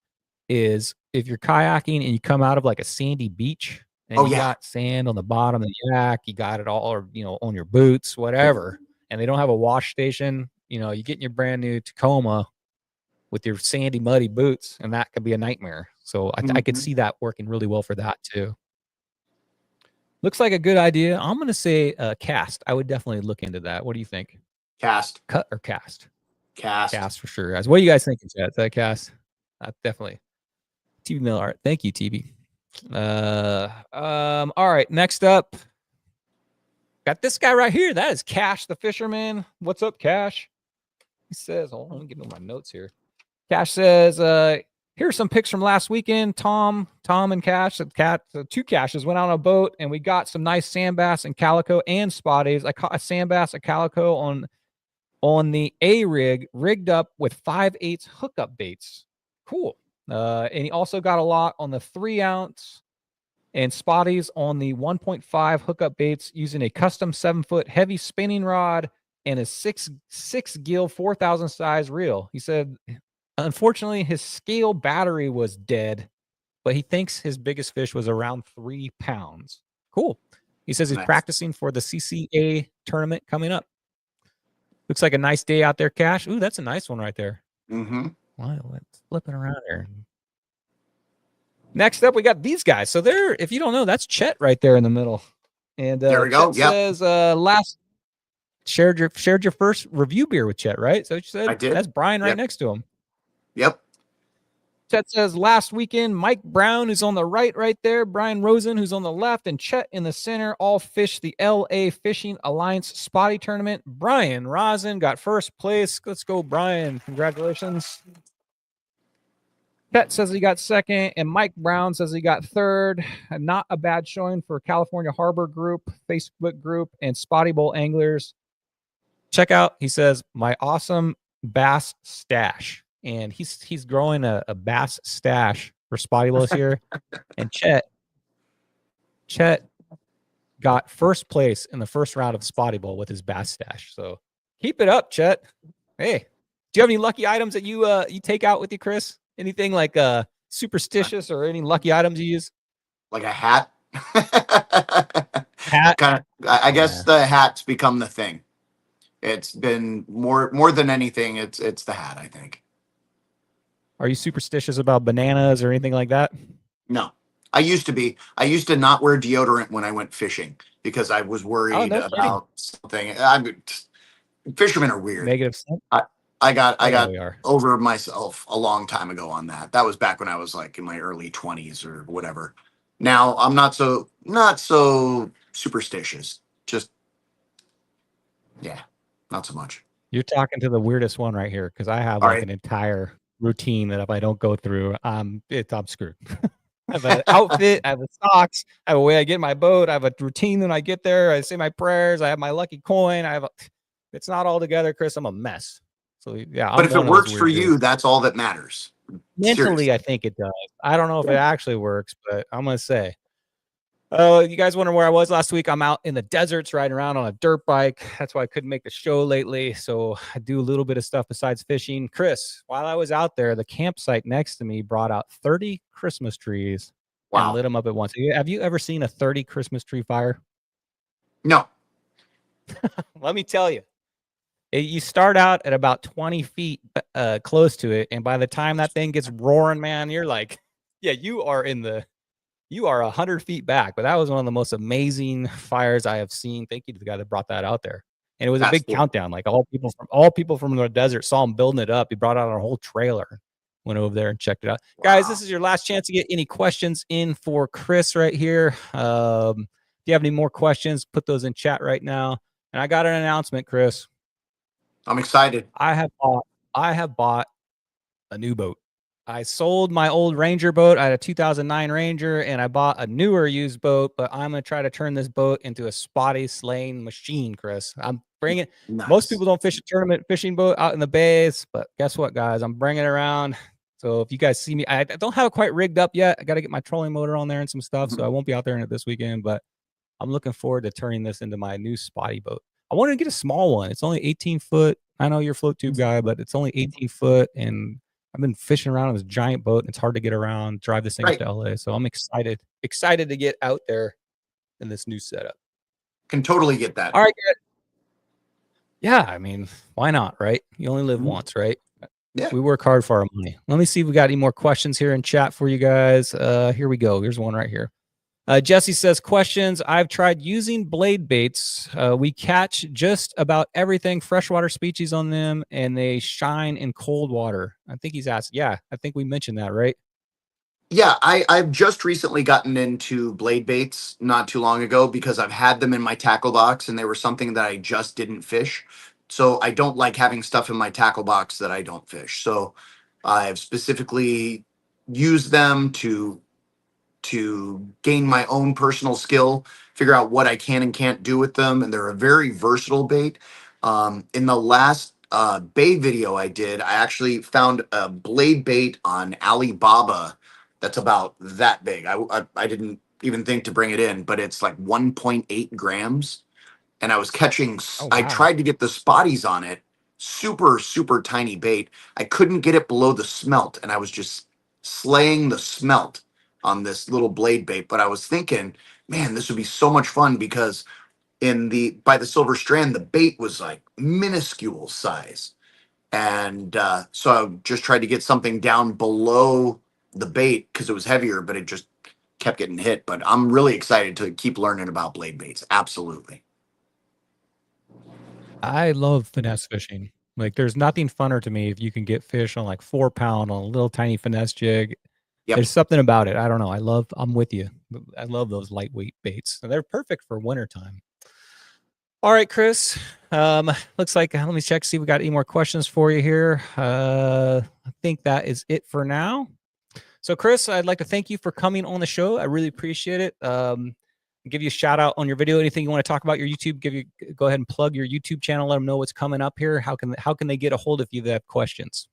is if you're kayaking and you come out of like a sandy beach and you got sand on the bottom of the yak, you got it all, or on your boots, whatever, and they don't have a wash station, you get in your brand new Tacoma with your sandy, muddy boots, and that could be a nightmare. So I could see that working really well for that too. Looks like a good idea. I'm going to say cast. I would definitely look into that. What do you think? Cast. Cut or cast? Cast. Cast for sure, guys. What do you guys think? Is that cast? Definitely. TV Mill Art. Thank you, TV. All right. Next up, got this guy right here. That is Cash the Fisherman. What's up, Cash? He says, hold on, let me get my notes here. Cash says, here's some pics from last weekend. Tom and Cash, the 2 Cashes went out on a boat, and we got some nice sand bass and calico and spotties. I caught a sand bass, a calico on the A rig, rigged up with 5/8 hookup baits. Cool. And he also got a lot on the 3-ounce and spotties on the 1.5 hookup baits using a custom 7-foot heavy spinning rod and a 6 gill 4,000 size reel. He said, unfortunately, his scale battery was dead, but he thinks his biggest fish was around 3 pounds. Cool. He says he's practicing for the CCA tournament coming up. Looks like a nice day out there, Cash. Ooh, that's a nice one right there. Mm-hmm. Well, let's flip it around here. Next up, we got these guys. So there, if you don't know, that's Chet right there in the middle. And there we go. Chet says shared your first review beer with Chet, right? So you said I did. That's Brian right next to him. Yep. Chet says last weekend, Mike Brown, who's on the right there, Brian Rosen, who's on the left, and Chet in the center, all fished the LA Fishing Alliance Spotty tournament. Brian Rosen got first place. Let's go, Brian. Congratulations. Chet says he got second, and Mike Brown says he got third. Not a bad showing for California Harbor Group, Facebook group, and Spotty Bowl anglers. Check out, he says, my awesome bass stash. And he's growing a bass stash for Spotty Bowl this year. And Chet got first place in the first round of Spotty Bowl with his bass stash. So keep it up, Chet. Hey, do you have any lucky items that you take out with you, Chris? Anything like superstitious or any lucky items you use? Like a hat? Hat? I guess the hat's become the thing. It's been more than anything, it's the hat, I think. Are you superstitious about bananas or anything like that? No. I used to be. I used to not wear deodorant when I went fishing because I was worried about something. Fishermen are weird. Negative sense? I got over myself a long time ago on that. That was back when I was like in my early 20s or whatever. Now I'm not so superstitious. Just not so much. You're talking to the weirdest one right here because I have an entire routine that if I don't go through, I'm screwed. I have an outfit, I have the socks, I have a way I get in my boat, I have a routine when I get there, I say my prayers, I have my lucky coin, it's not all together, Chris. I'm a mess. So yeah. But if it works for you, that's all that matters. Mentally, seriously. I think it does. I don't know if it actually works, but I'm gonna say. Oh, you guys wonder where I was last week? I'm out in the deserts riding around on a dirt bike. That's why I couldn't make the show lately. So I do a little bit of stuff besides fishing. Chris, while I was out there, the campsite next to me brought out 30 Christmas trees and lit them up at once. Have you ever seen a 30 Christmas tree fire? No. Let me tell you. You start out at about 20 feet close to it, and by the time that thing gets roaring, man, you're like, yeah, you are 100 feet back. But that was one of the most amazing fires I have seen. Thank you to the guy that brought that out there. And it was a That's big cool. countdown. Like all people from the desert saw him building it up. He brought out our whole trailer, went over there and checked it out. Wow. Guys, this is your last chance to get any questions in for Chris right here. If you have any more questions, put those in chat right now. And I got an announcement, Chris. I'm excited. I have bought a new boat. I sold my old Ranger boat. I had a 2009 Ranger, and I bought a newer used boat. But I'm gonna try to turn this boat into a Spotty slaying machine, Chris. I'm bringing. Nice. Most people don't fish a tournament fishing boat out in the bays, but guess what, guys? I'm bringing it around. So if you guys see me, I don't have it quite rigged up yet. I got to get my trolling motor on there and some stuff, so I won't be out there in it this weekend. But I'm looking forward to turning this into my new Spotty boat. I wanted to get a small one. It's only 18 foot. I know you're a float tube guy, but it's only 18 foot. And I've been fishing around on this giant boat, and it's hard to get around, drive this thing up to LA. So I'm excited to get out there in this new setup. Can totally get that. All right, Garrett. Yeah, I mean, why not, right? You only live once, right? Yeah. We work hard for our money. Let me see if we got any more questions here in chat for you guys. Here we go. Here's one right here. Jesse says, questions. I've tried using blade baits. We catch just about everything, freshwater species on them, and they shine in cold water. I think he's asked. Yeah, I think we mentioned that, right? Yeah, I've just recently gotten into blade baits not too long ago because I've had them in my tackle box and they were something that I just didn't fish. So I don't like having stuff in my tackle box that I don't fish. So I've specifically used them to gain my own personal skill, figure out what I can and can't do with them. And they're a very versatile bait. In the last bait video I did, I actually found a blade bait on Alibaba that's about that big. I didn't even think to bring it in, but it's like 1.8 grams. And I was catching, I tried to get the spotties on it, super, super tiny bait. I couldn't get it below the smelt, and I was just slaying the smelt on this little blade bait. But I was thinking, man, this would be so much fun because by the Silver Strand, the bait was like minuscule size. And so I just tried to get something down below the bait because it was heavier, but it just kept getting hit. But I'm really excited to keep learning about blade baits. Absolutely. I love finesse fishing. Like, there's nothing funner to me if you can get fish on like 4 pound on a little tiny finesse jig. Yep. There's something about it. I don't know. I'm with you. I love those lightweight baits. And they're perfect for wintertime. All right, Chris. Looks like, let me check, see if we got any more questions for you here. I think that is it for now. So, Chris, I'd like to thank you for coming on the show. I really appreciate it. Give you a shout out on your video. Anything you want to talk about your YouTube, go ahead and plug your YouTube channel. Let them know what's coming up here. How can they get a hold of you if they have questions?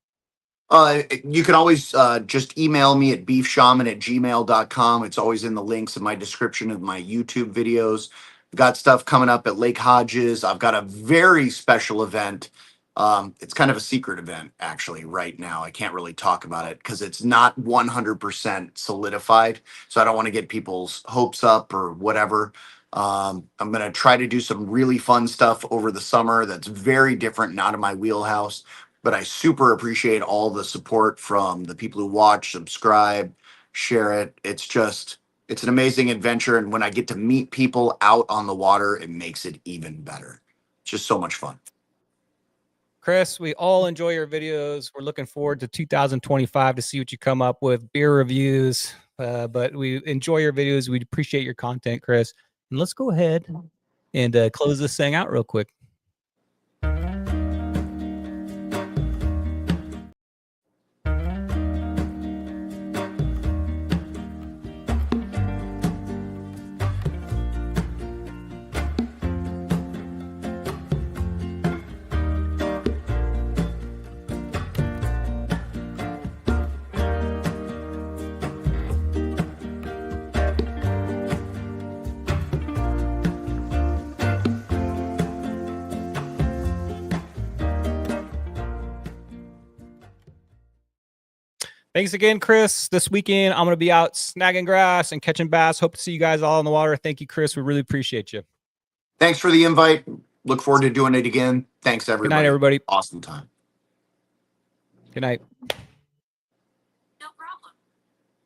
You can always just email me at beefshaman@gmail.com. It's always in the links in my description of my YouTube videos. I've got stuff coming up at Lake Hodges. I've got a very special event. It's kind of a secret event, actually, right now. I can't really talk about it because it's not 100% solidified. So I don't want to get people's hopes up or whatever. I'm going to try to do some really fun stuff over the summer that's very different, not in my wheelhouse. But I super appreciate all the support from the people who watch, subscribe, share it. It's an amazing adventure. And when I get to meet people out on the water, it makes it even better. It's just so much fun. Chris, we all enjoy your videos. We're looking forward to 2025 to see what you come up with, beer reviews. But we enjoy your videos. We appreciate your content, Chris. And let's go ahead and close this thing out real quick. Thanks again, Chris. This weekend, I'm going to be out snagging grass and catching bass. Hope to see you guys all in the water. Thank you, Chris. We really appreciate you. Thanks for the invite. Look forward to doing it again. Thanks, everybody. Good night, everybody. Awesome time. Good night.